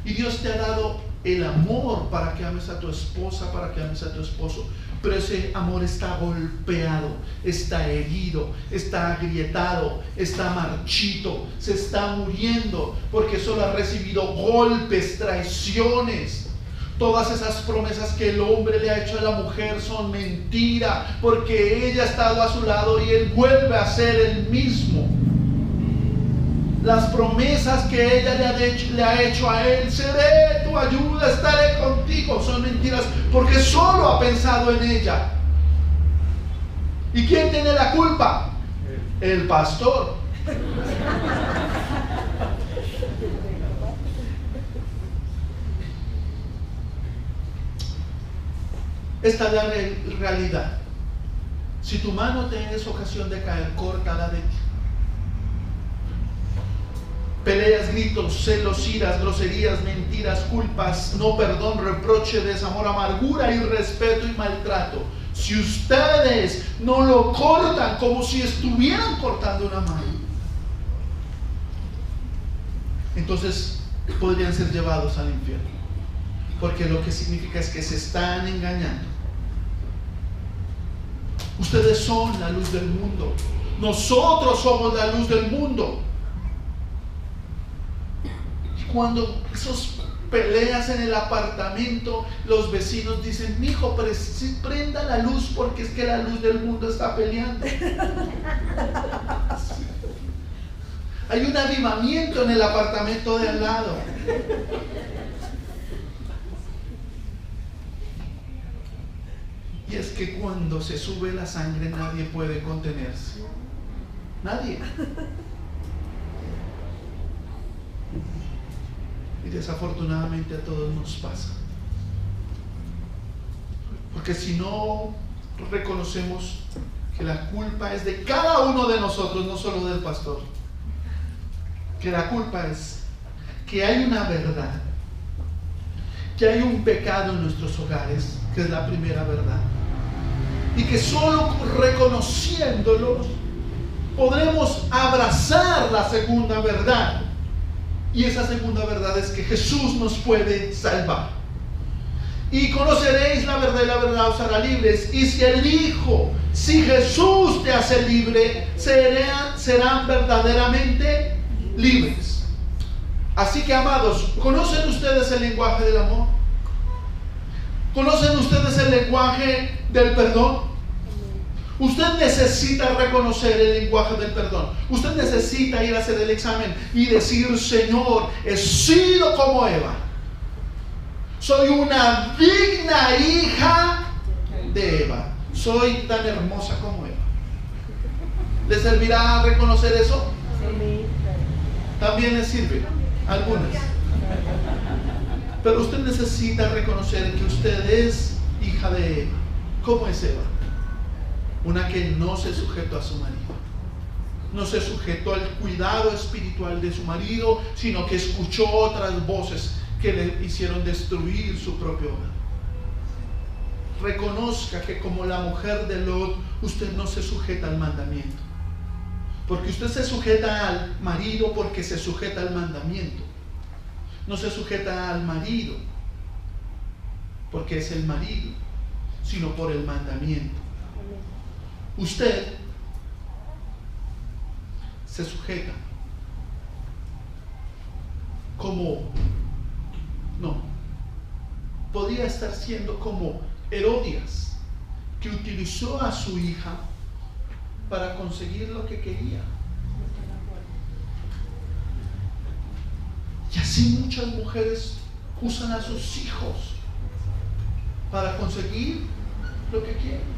y Dios te ha dado el amor para que ames a tu esposa, para que ames a tu esposo. Pero ese amor está golpeado, está herido, está agrietado, está marchito, se está muriendo porque solo ha recibido golpes, traiciones. Todas esas promesas que el hombre le ha hecho a la mujer son mentira, porque ella ha estado a su lado y él vuelve a ser el mismo. Las promesas que ella le ha hecho a él, seré tu ayuda, estaré contigo, son mentiras, porque solo ha pensado en ella. ¿Y quién tiene la culpa? El pastor. Esta es la realidad. Si tu mano te es ocasión de caer, córtala de ti. Peleas, gritos, celos, iras, groserías, mentiras, culpas, no perdón, reproche, desamor, amargura, irrespeto y maltrato. Si ustedes no lo cortan como si estuvieran cortando una mano, entonces podrían ser llevados al infierno. Porque lo que significa es que se están engañando. Ustedes son la luz del mundo. Nosotros somos la luz del mundo. Y cuando esos peleas en el apartamento, los vecinos dicen: mijo, pero si prenda la luz, porque es que la luz del mundo está peleando. Hay un avivamiento en el apartamento de al lado. Y es que cuando se sube la sangre nadie puede contenerse. Nadie. Y desafortunadamente a todos nos pasa. Porque si no reconocemos que la culpa es de cada uno de nosotros, no solo del pastor, que la culpa es que hay una verdad, que hay un pecado en nuestros hogares, que es la primera verdad, y que solo reconociéndolo podremos abrazar la segunda verdad. Y esa segunda verdad es que Jesús nos puede salvar. Y conoceréis la verdad y la verdad os hará libres. Y si el Hijo, si Jesús te hace libre, serán verdaderamente libres. Así que, amados, ¿conocen ustedes el lenguaje del amor? ¿Conocen ustedes el lenguaje del perdón? Usted necesita reconocer el lenguaje del perdón. Usted necesita ir a hacer el examen y decir: Señor, he sido como Eva. Soy una digna hija de Eva. Soy tan hermosa como Eva. ¿Le servirá reconocer eso? También le sirve a algunas. Pero usted necesita reconocer que usted es hija de Eva. ¿Cómo es Eva? Una que no se sujetó a su marido, no se sujetó al cuidado espiritual de su marido, sino que escuchó otras voces que le hicieron destruir su propio hogar. Reconozca que, como la mujer de Lot, usted no se sujeta al mandamiento, porque usted se sujeta al marido porque se sujeta al mandamiento. No se sujeta al marido porque es el marido, sino por el mandamiento. Usted se sujeta como, no, podría estar siendo como Herodías, que utilizó a su hija para conseguir lo que quería. Y así muchas mujeres usan a sus hijos para conseguir lo que quieren.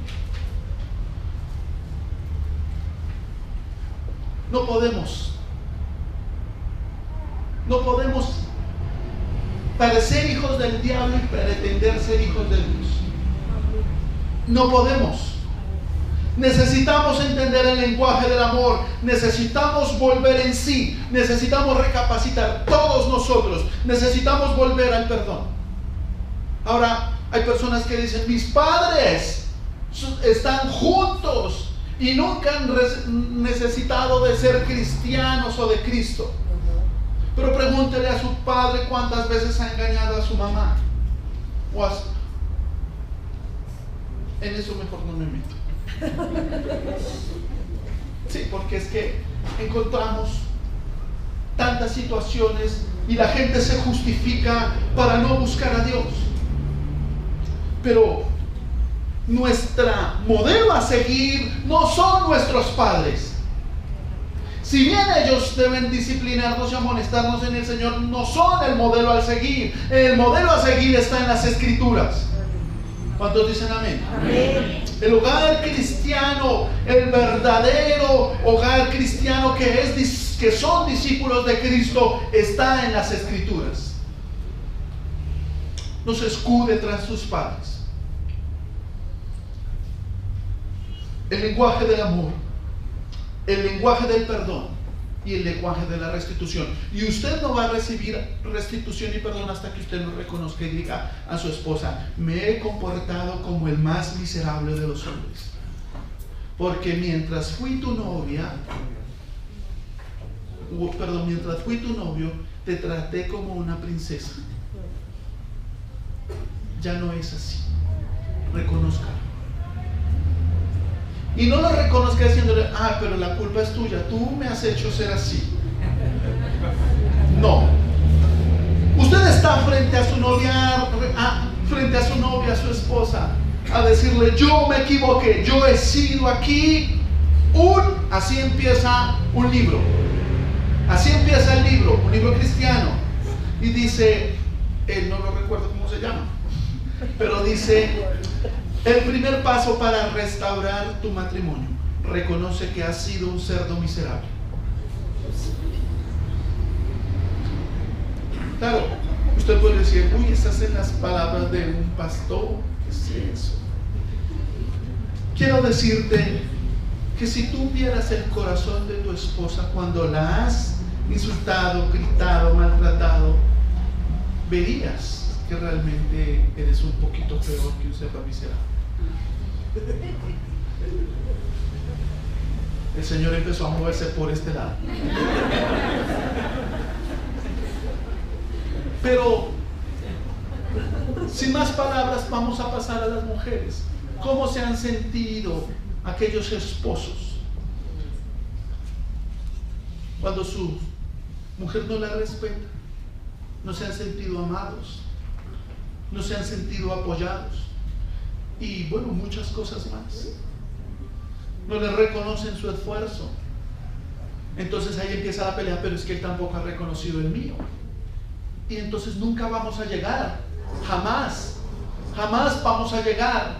No podemos parecer hijos del diablo y pretender ser hijos de Dios. No podemos. Necesitamos entender el lenguaje del amor. Necesitamos volver en sí. Necesitamos recapacitar todos nosotros. Necesitamos volver al perdón. Ahora, hay personas que dicen: mis padres están juntos y nunca han necesitado de ser cristianos o de Cristo. Pero pregúntele a su padre cuántas veces ha engañado a su mamá. En eso mejor no me meto. Sí, porque es que encontramos tantas situaciones y la gente se justifica para no buscar a Dios. Pero nuestro modelo a seguir no son nuestros padres. Si bien ellos deben disciplinarnos y amonestarnos en el Señor, no son el modelo a seguir. El modelo a seguir está en las Escrituras. ¿Cuántos dicen amén? Amén. El hogar cristiano, el verdadero hogar cristiano que son discípulos de Cristo, está en las Escrituras. No se escude tras sus padres. El lenguaje del amor, el lenguaje del perdón y el lenguaje de la restitución. Y usted no va a recibir restitución y perdón hasta que usted no reconozca y diga a su esposa: me he comportado como el más miserable de los hombres, porque mientras fui tu novio, te traté como una princesa. Ya no es así. Reconozca. Y no lo reconozca diciéndole: pero la culpa es tuya, tú me has hecho ser así. No. Usted está frente a su novia, a su esposa, a decirle: yo me equivoqué, yo he sido aquí así empieza un libro. Así empieza el libro, un libro cristiano. Y dice, no lo recuerdo cómo se llama, pero dice: el primer paso para restaurar tu matrimonio, reconoce que has sido un cerdo miserable. Claro, usted puede decir: uy, esas son las palabras de un pastor. ¿Qué es eso? Quiero decirte que si tú vieras el corazón de tu esposa cuando la has insultado, gritado, maltratado, verías que realmente eres un poquito peor que un cerdo miserable. El Señor empezó a moverse por este lado. Pero sin más palabras, vamos a pasar a las mujeres. ¿Cómo se han sentido aquellos esposos cuando su mujer no la respeta? No se han sentido amados, no se han sentido apoyados y bueno, muchas cosas más. No le reconocen su esfuerzo. Entonces ahí empieza la pelea: pero es que él tampoco ha reconocido el mío. Y entonces nunca vamos a llegar, jamás vamos a llegar,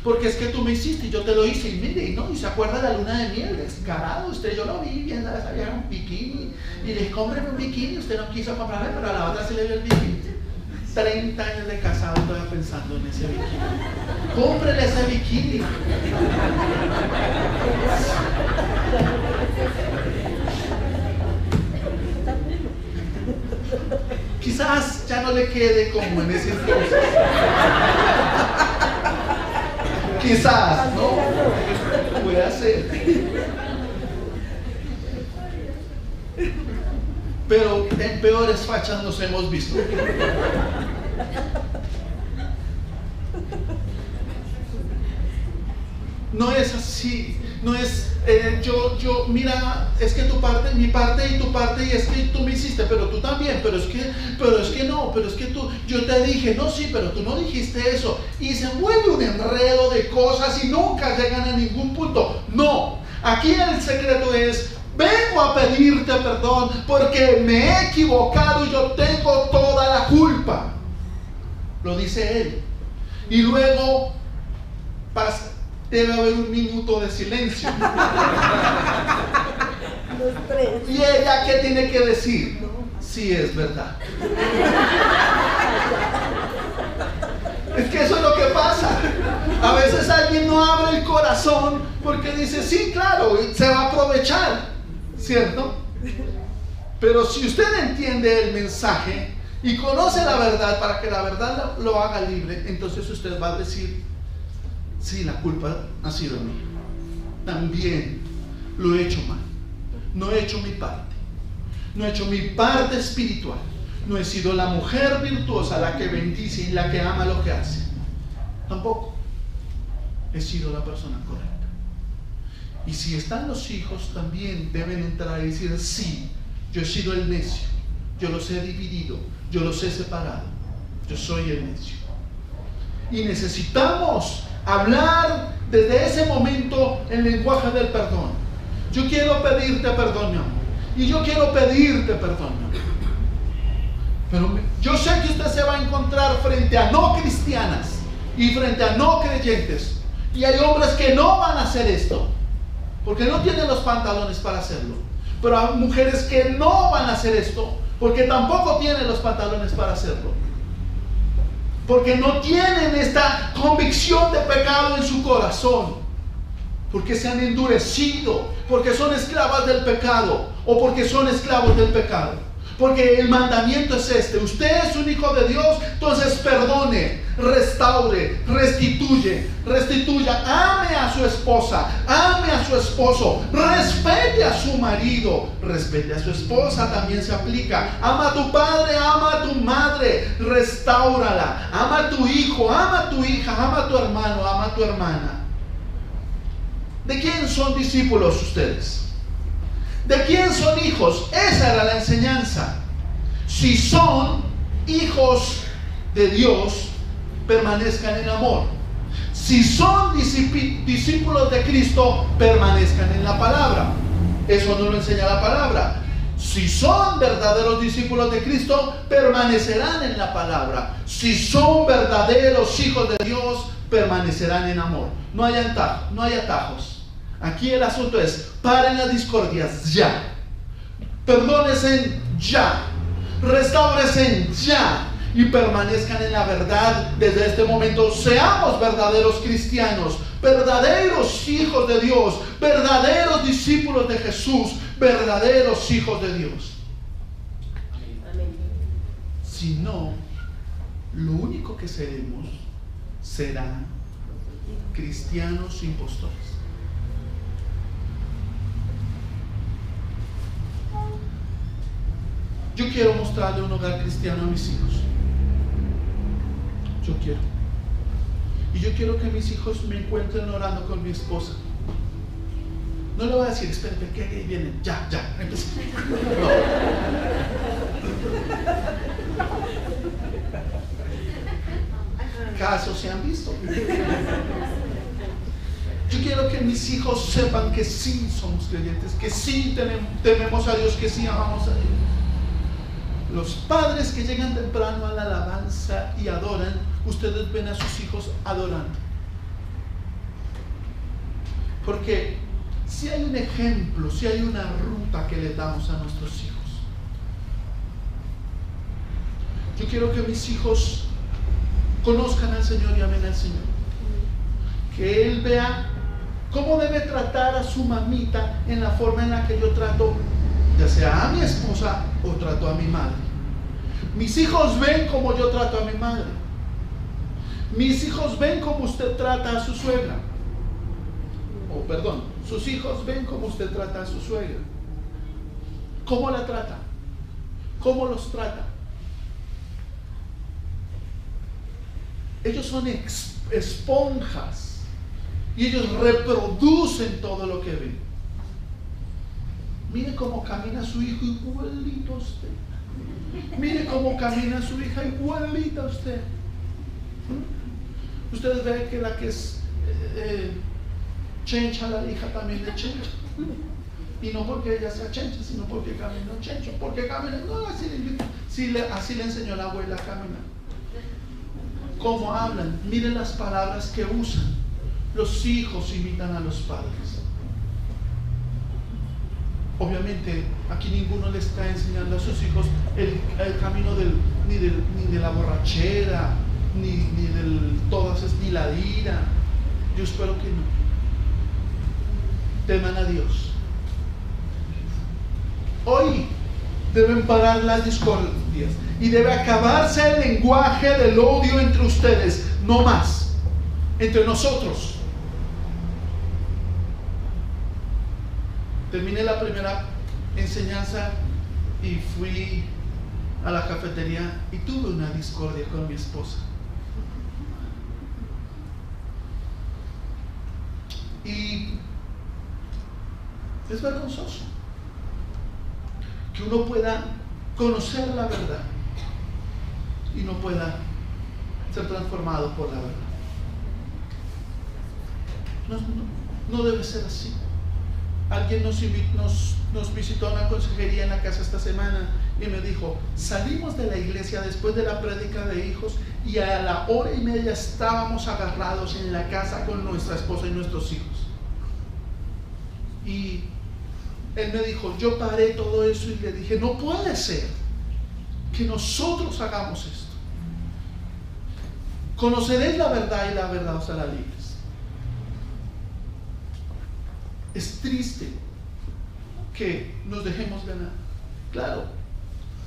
porque es que tú me hiciste y yo te lo hice, y mire, ¿no? Y se acuerda de la luna de miel, descarado. Usted, yo lo vi viendo a esa vieja un bikini y le dije: cómprame un bikini. Usted no quiso comprarme, pero a la otra sí le dio el bikini. 30 años de casado todavía pensando en ese bikini. Cómprele ese bikini. Quizás ya no le quede como en ese entonces. Quizás, ¿no? Puede ser. Pero en peores fachas nos hemos visto. No es así. No es mira, es que tu parte, mi parte y tu parte, y es que tú me hiciste, pero tú también, pero es que no, pero es que tú, yo te dije, no, sí, pero tú no dijiste eso, y se vuelve un enredo de cosas y nunca llegan a ningún punto. No, aquí el secreto es: vengo a pedirte perdón porque me he equivocado y yo tengo toda la culpa. Lo dice él. Y luego debe haber un minuto de silencio. Los tres. ¿Y ella qué tiene que decir? Sí, es verdad. Es que eso es lo que pasa. A veces alguien no abre el corazón porque dice: sí, claro, se va a aprovechar, ¿cierto? Pero si usted entiende el mensaje y conoce la verdad, para que la verdad lo haga libre, entonces usted va a decir: sí, la culpa ha sido mía. También lo he hecho mal. No he hecho mi parte. No he hecho mi parte espiritual. No he sido la mujer virtuosa, la que bendice y la que ama lo que hace. Tampoco he sido la persona correcta. Y si están los hijos, también deben entrar y decir: sí, yo he sido el necio, yo los he dividido, yo los he separado, yo soy el necio. Y necesitamos hablar desde ese momento el lenguaje del perdón. Yo quiero pedirte perdón, mi amor, y yo quiero pedirte perdón, mi amor. Pero yo sé que usted se va a encontrar frente a no cristianas y frente a no creyentes, y hay hombres que no van a hacer esto porque no tienen los pantalones para hacerlo. Pero hay mujeres que no van a hacer esto porque tampoco tienen los pantalones para hacerlo, porque no tienen esta convicción de pecado en su corazón, porque se han endurecido, porque son esclavas del pecado o porque son esclavos del pecado. Porque el mandamiento es este: usted es un hijo de Dios, entonces perdone, restaure, restituya, ame a su esposa, ame a su esposo, respete a su marido, respete a su esposa, también se aplica. Ama a tu padre, ama a tu madre, restáurala, ama a tu hijo, ama a tu hija, ama a tu hermano, ama a tu hermana. ¿De quién son discípulos ustedes? ¿De quién son hijos? Esa era la enseñanza. Si son hijos de Dios, permanezcan en amor. Si son discípulos de Cristo, permanezcan en la palabra. Eso no lo enseña la palabra. Si son verdaderos discípulos de Cristo, permanecerán en la palabra. Si son verdaderos hijos de Dios, permanecerán en amor. No hay atajos. Aquí el asunto es: paren las discordias ya, perdónense ya, restáurense ya y permanezcan en la verdad desde este momento. Seamos verdaderos cristianos, verdaderos hijos de Dios, verdaderos discípulos de Jesús, verdaderos hijos de Dios. Si no, lo único que seremos serán cristianos impostores. Yo quiero mostrarle un hogar cristiano a mis hijos. Yo quiero. Y yo quiero que mis hijos me encuentren orando con mi esposa. No le voy a decir: espérate, que ahí viene. Ya, empecé. No. Casos se han visto. Yo quiero que mis hijos sepan que sí somos creyentes, que sí tememos a Dios, que sí amamos a Dios. Los padres que llegan temprano a la alabanza y adoran, ustedes ven a sus hijos adorando. Porque si hay un ejemplo, si hay una ruta que le damos a nuestros hijos. Yo quiero que mis hijos conozcan al Señor y amen al Señor. Que Él vea cómo debe tratar a su mamita en la forma en la que yo trato, ya sea a mi esposa o trato a mi madre. Mis hijos ven cómo yo trato a mi madre. Mis hijos ven cómo usted trata a su suegra. Sus hijos ven cómo usted trata a su suegra. ¿Cómo la trata? ¿Cómo los trata? Ellos son esponjas y ellos reproducen todo lo que ven. Mire cómo camina su hijo, igualito a usted. Mire cómo camina su hija, igualita a usted. Ustedes ven que la que es chencha, la hija también es chencha. Y no porque ella sea chencha, sino porque camina chencho. Porque camina, no, así le enseñó la abuela a caminar. Cómo hablan, miren las palabras que usan. Los hijos imitan a los padres. Obviamente aquí ninguno le está enseñando a sus hijos el camino ni de la borrachera, ni del ni la ira. Yo espero que no. Teman a Dios. Hoy deben parar las discordias y debe acabarse el lenguaje del odio entre ustedes, no más, entre nosotros. Terminé la primera enseñanza y fui a la cafetería y tuve una discordia con mi esposa. Y es vergonzoso que uno pueda conocer la verdad y no pueda ser transformado por la verdad. No debe ser así. Alguien nos visitó a una consejería en la casa esta semana y me dijo: salimos de la iglesia después de la prédica de hijos y a la 1:30 estábamos agarrados en la casa con nuestra esposa y nuestros hijos. Y él me dijo, yo paré todo eso y le dije, no puede ser que nosotros hagamos esto. Conoceréis la verdad y la verdad os hará libres. Es triste que nos dejemos ganar. Claro,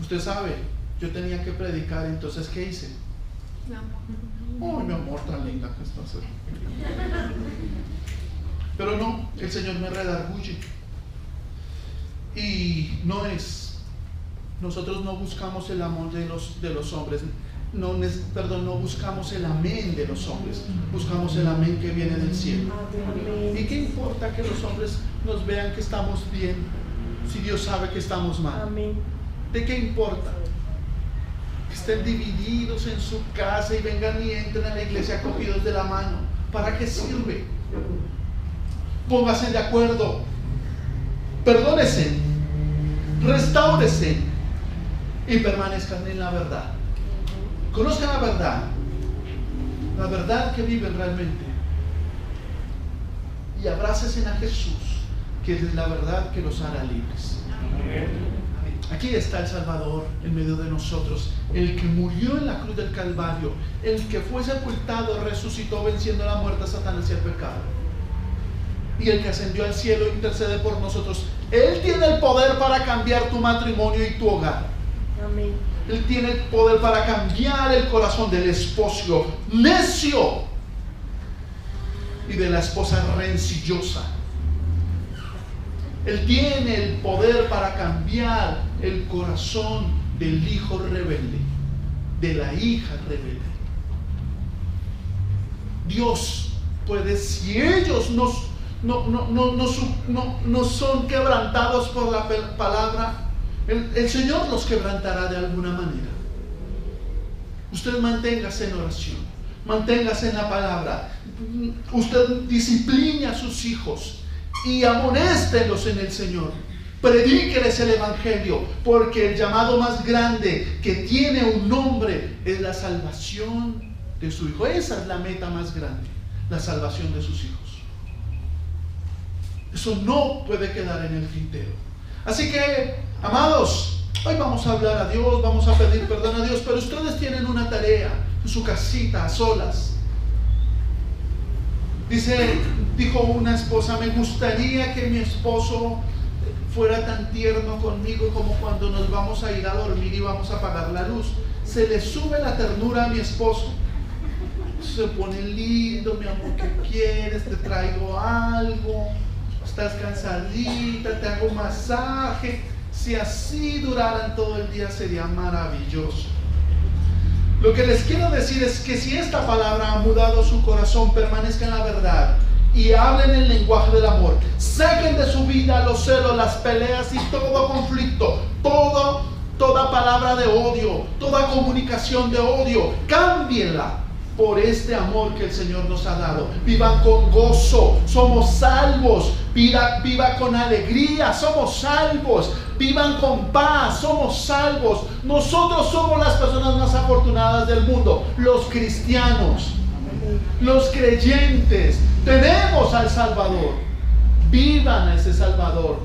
usted sabe, yo tenía que predicar, entonces ¿qué hice? Oh, mi amor, tan linda que estás. Pero no, el Señor me redarguye. Y nosotros no buscamos el amor de los hombres, no buscamos el amén de los hombres, buscamos el amén que viene del cielo. Amén. ¿Y qué importa que los hombres nos vean que estamos bien si Dios sabe que estamos mal? Amén. ¿De qué importa? Que estén divididos en su casa y vengan y entren a la iglesia cogidos de la mano. ¿Para qué sirve? Pónganse de acuerdo, perdónense, restáurense y permanezcan en la verdad. Conozcan la verdad que viven realmente, y abrácense a Jesús, que es la verdad que los hará libres. Aquí está el Salvador en medio de nosotros, el que murió en la cruz del Calvario, el que fue sepultado, resucitó venciendo la muerte, a Satanás y el pecado. Y el que ascendió al cielo intercede por nosotros. Él tiene el poder para cambiar tu matrimonio y tu hogar. Amén. Él tiene el poder para cambiar el corazón del esposo necio y de la esposa rencillosa. Él tiene el poder para cambiar el corazón del hijo rebelde, de la hija rebelde. Dios puede, si ellos no son quebrantados por la palabra, el Señor los quebrantará de alguna manera. Usted manténgase en oración, manténgase en la palabra. Usted discipline a sus hijos y amonéstelos en el Señor. Predíqueles el evangelio, porque el llamado más grande que tiene un hombre es la salvación de su hijo. Esa es la meta más grande, la salvación de sus hijos. Eso no puede quedar en el tintero. Así que, amados, hoy vamos a hablar a Dios, vamos a pedir perdón a Dios, pero ustedes tienen una tarea en su casita, a solas. Dijo una esposa, me gustaría que mi esposo fuera tan tierno conmigo como cuando nos vamos a ir a dormir y vamos a apagar la luz. Se le sube la ternura a mi esposo. Se pone lindo, mi amor, ¿qué quieres? Te traigo algo. Estás cansadita, te hago masaje. Si así duraran todo el día sería maravilloso. Lo que les quiero decir es que si esta palabra ha mudado su corazón, permanezca en la verdad y hablen el lenguaje del amor. Saquen de su vida los celos, las peleas y todo conflicto, toda palabra de odio, toda comunicación de odio. Cámbienla por este amor que el Señor nos ha dado. Vivan con gozo, somos salvos. Viva con alegría, somos salvos. Vivan con paz, somos salvos. Nosotros somos las personas más afortunadas del mundo, los cristianos, los creyentes. Tenemos al Salvador. Vivan a ese Salvador.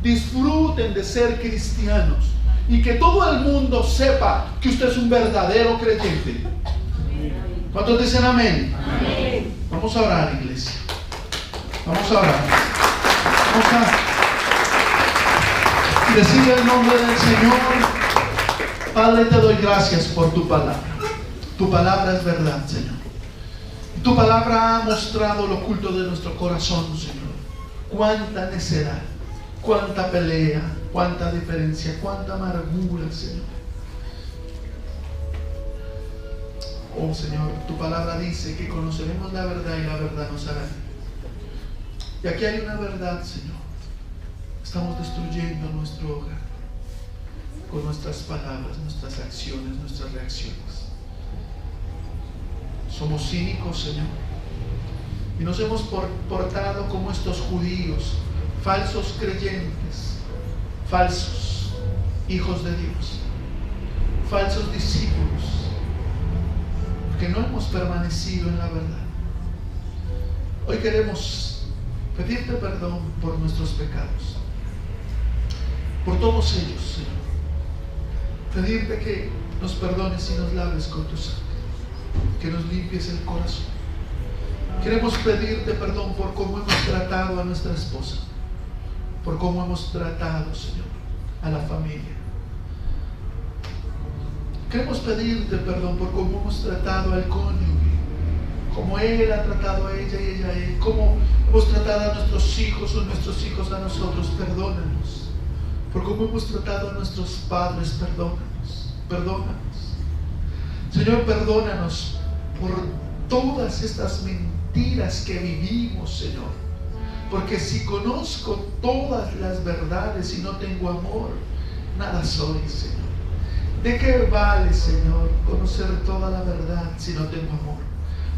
Disfruten de ser cristianos y que todo el mundo sepa que usted es un verdadero creyente. ¿Cuántos dicen amén? Amén. Vamos a orar, iglesia. Vamos a orar. Vamos a decir el nombre del Señor. Padre, te doy gracias por tu palabra. Tu palabra es verdad, Señor. Tu palabra ha mostrado lo oculto de nuestro corazón, Señor. Cuánta necedad, cuánta pelea, cuánta diferencia, cuánta amargura, Señor. Oh Señor, tu palabra dice que conoceremos la verdad y la verdad nos hará. Y aquí hay una verdad, Señor. Estamos destruyendo nuestro hogar con nuestras palabras, nuestras acciones, nuestras reacciones. Somos cínicos, Señor, y nos hemos portado como estos judíos, falsos creyentes, falsos hijos de Dios, falsos discípulos, que no hemos permanecido en la verdad. Hoy queremos pedirte perdón por nuestros pecados, por todos ellos, Señor. Pedirte que nos perdones y nos laves con tu sangre, que nos limpies el corazón. Queremos pedirte perdón por cómo hemos tratado a nuestra esposa, por cómo hemos tratado, Señor, a la familia. Queremos pedirte perdón por cómo hemos tratado al cónyuge, cómo él ha tratado a ella y ella a él, cómo hemos tratado a nuestros hijos o nuestros hijos a nosotros. Perdónanos por cómo hemos tratado a nuestros padres. Perdónanos. Señor, perdónanos por todas estas mentiras que vivimos, Señor. Porque si conozco todas las verdades y no tengo amor, nada soy, Señor. ¿De qué vale, Señor, conocer toda la verdad si no tengo amor?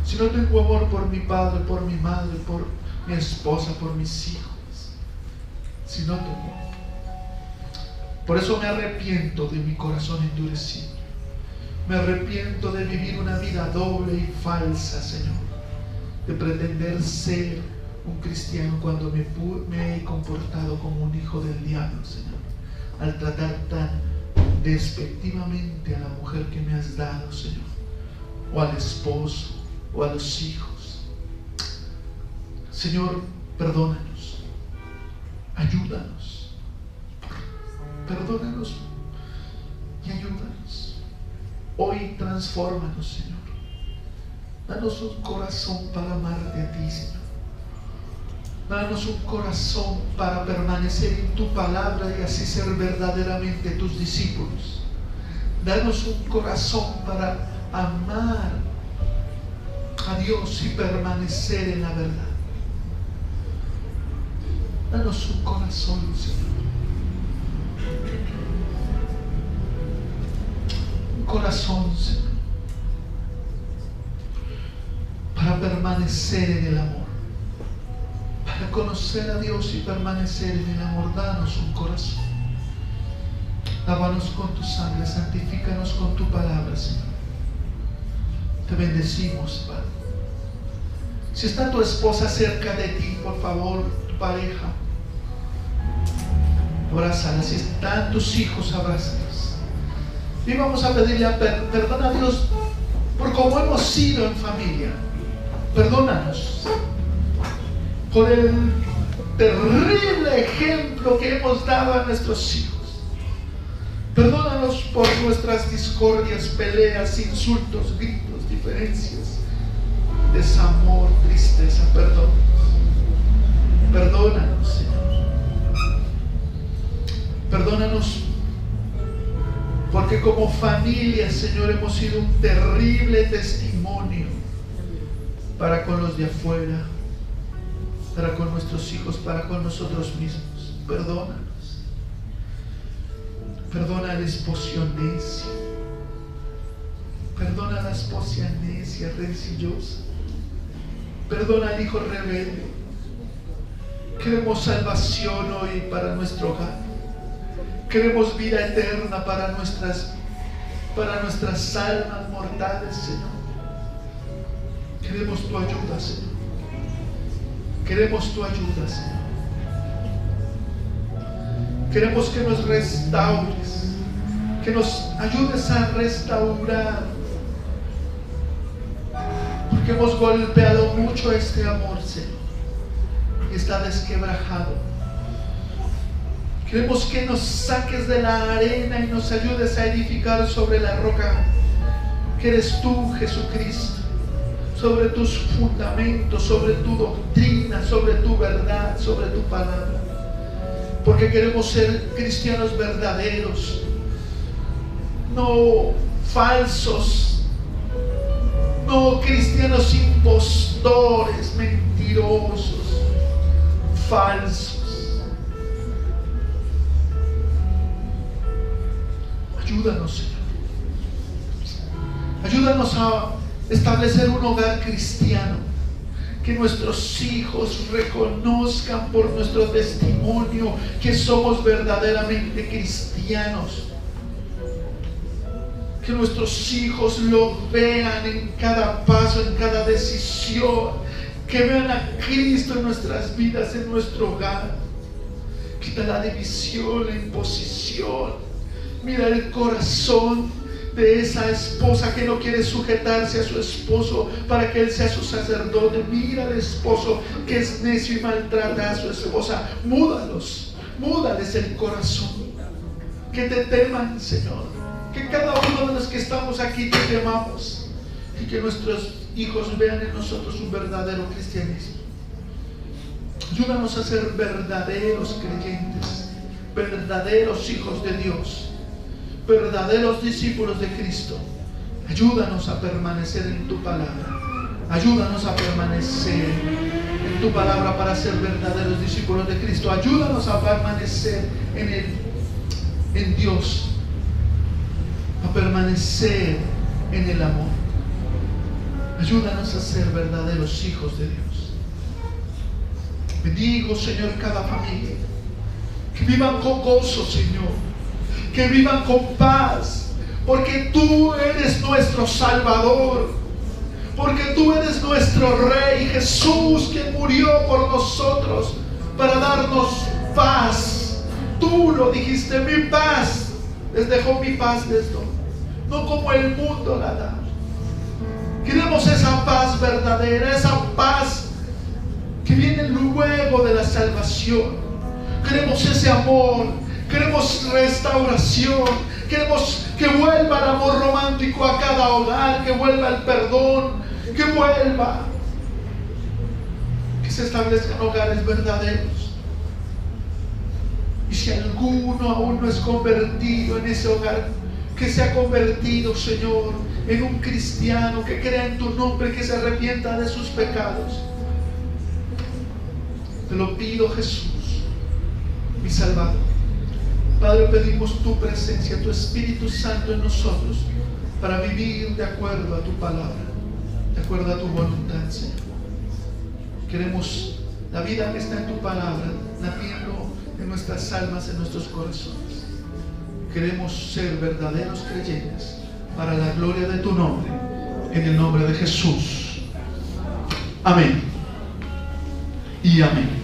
Si no tengo amor por mi padre, por mi madre, por mi esposa, por mis hijos. Si no tengo amor. Por eso me arrepiento de mi corazón endurecido. Me arrepiento de vivir una vida doble y falsa, Señor. De pretender ser un cristiano cuando me he comportado como un hijo del diablo, Señor. Al tratar tan despectivamente a la mujer que me has dado, Señor. O al esposo, o a los hijos. Señor, perdónanos. Ayúdanos. Perdónanos y ayúdanos. Hoy transfórmanos, Señor. Danos un corazón para amarte a ti, Señor. Danos un corazón para permanecer en tu palabra y así ser verdaderamente tus discípulos. Danos un corazón para amar a Dios y permanecer en la verdad. Danos un corazón, Señor. Un corazón, Señor, para permanecer en el amor, para conocer a Dios y permanecer en el amor. Danos un corazón. Lávanos con tu sangre, santifícanos con tu palabra, Señor. Te bendecimos, Padre. Si está tu esposa cerca de ti, por favor, tu pareja, abrázala. Si están tus hijos, abrázalos. Y vamos a pedirle perdón a Dios por cómo hemos sido en familia. Perdónanos por el terrible ejemplo que hemos dado a nuestros hijos. Perdónanos por nuestras discordias, peleas, insultos, gritos, diferencias, desamor, tristeza. Perdónanos, Señor. Perdónanos porque como familia, Señor, hemos sido un terrible testimonio para con los de afuera, para con nuestros hijos, para con nosotros mismos. Perdónanos. Perdona al esposo necio. Perdona a la esposa necia, rencillosa. Perdona al hijo rebelde. Queremos salvación hoy para nuestro hogar. Queremos vida eterna para nuestras almas mortales, Señor. Queremos tu ayuda, Señor. Queremos tu ayuda, Señor. Queremos que nos restaures, que nos ayudes a restaurar, porque hemos golpeado mucho este amor, Señor, y está desquebrajado. Queremos que nos saques de la arena y nos ayudes a edificar sobre la roca que eres tú, Jesucristo, sobre tus fundamentos, sobre tu doctrina, sobre tu verdad, sobre tu palabra. porque queremos ser cristianos verdaderos, no falsos, no cristianos impostores, mentirosos, falsos. Ayúdanos, Señor. Ayúdanos a establecer un hogar cristiano, que nuestros hijos reconozcan por nuestro testimonio que somos verdaderamente cristianos, que nuestros hijos lo vean en cada paso, en cada decisión, que vean a Cristo en nuestras vidas, en nuestro hogar. Quita la división, la imposición. Mira el corazón de esa esposa que no quiere sujetarse a su esposo para que él sea su sacerdote. Mira al esposo que es necio y maltrata a su esposa. Múdales el corazón. Que te teman, Señor. Que cada uno de los que estamos aquí te temamos. Y que nuestros hijos vean en nosotros un verdadero cristianismo. Ayúdanos a ser verdaderos creyentes, verdaderos hijos de Dios, verdaderos discípulos de Cristo. Ayúdanos a permanecer en tu palabra. Ayúdanos a permanecer en tu palabra para ser verdaderos discípulos de Cristo. Ayúdanos a permanecer en Dios, a permanecer en el amor. Ayúdanos a ser verdaderos hijos de Dios. Bendigo, Señor, cada familia. Que vivan con gozo, Señor. Que vivan con paz, porque tú eres nuestro Salvador, porque tú eres nuestro Rey Jesús, que murió por nosotros para darnos paz. Tú lo dijiste: mi paz les dejo, mi paz les doy, no como el mundo la da. Queremos esa paz verdadera, esa paz que viene luego de la salvación. Queremos ese amor. Queremos restauración. Queremos que vuelva el amor romántico a cada hogar, que vuelva el perdón, que vuelva, que se establezcan hogares verdaderos. Y si alguno aún no es convertido en ese hogar, que se ha convertido, Señor, en un cristiano, que crea en tu nombre, que se arrepienta de sus pecados. Te lo pido, Jesús, mi Salvador. Padre, pedimos tu presencia, tu Espíritu Santo en nosotros, para vivir de acuerdo a tu palabra, de acuerdo a tu voluntad, Señor. Queremos la vida que está en tu palabra latiendo en nuestras almas, en nuestros corazones. Queremos ser verdaderos creyentes para la gloria de tu nombre, en el nombre de Jesús. Amén y amén.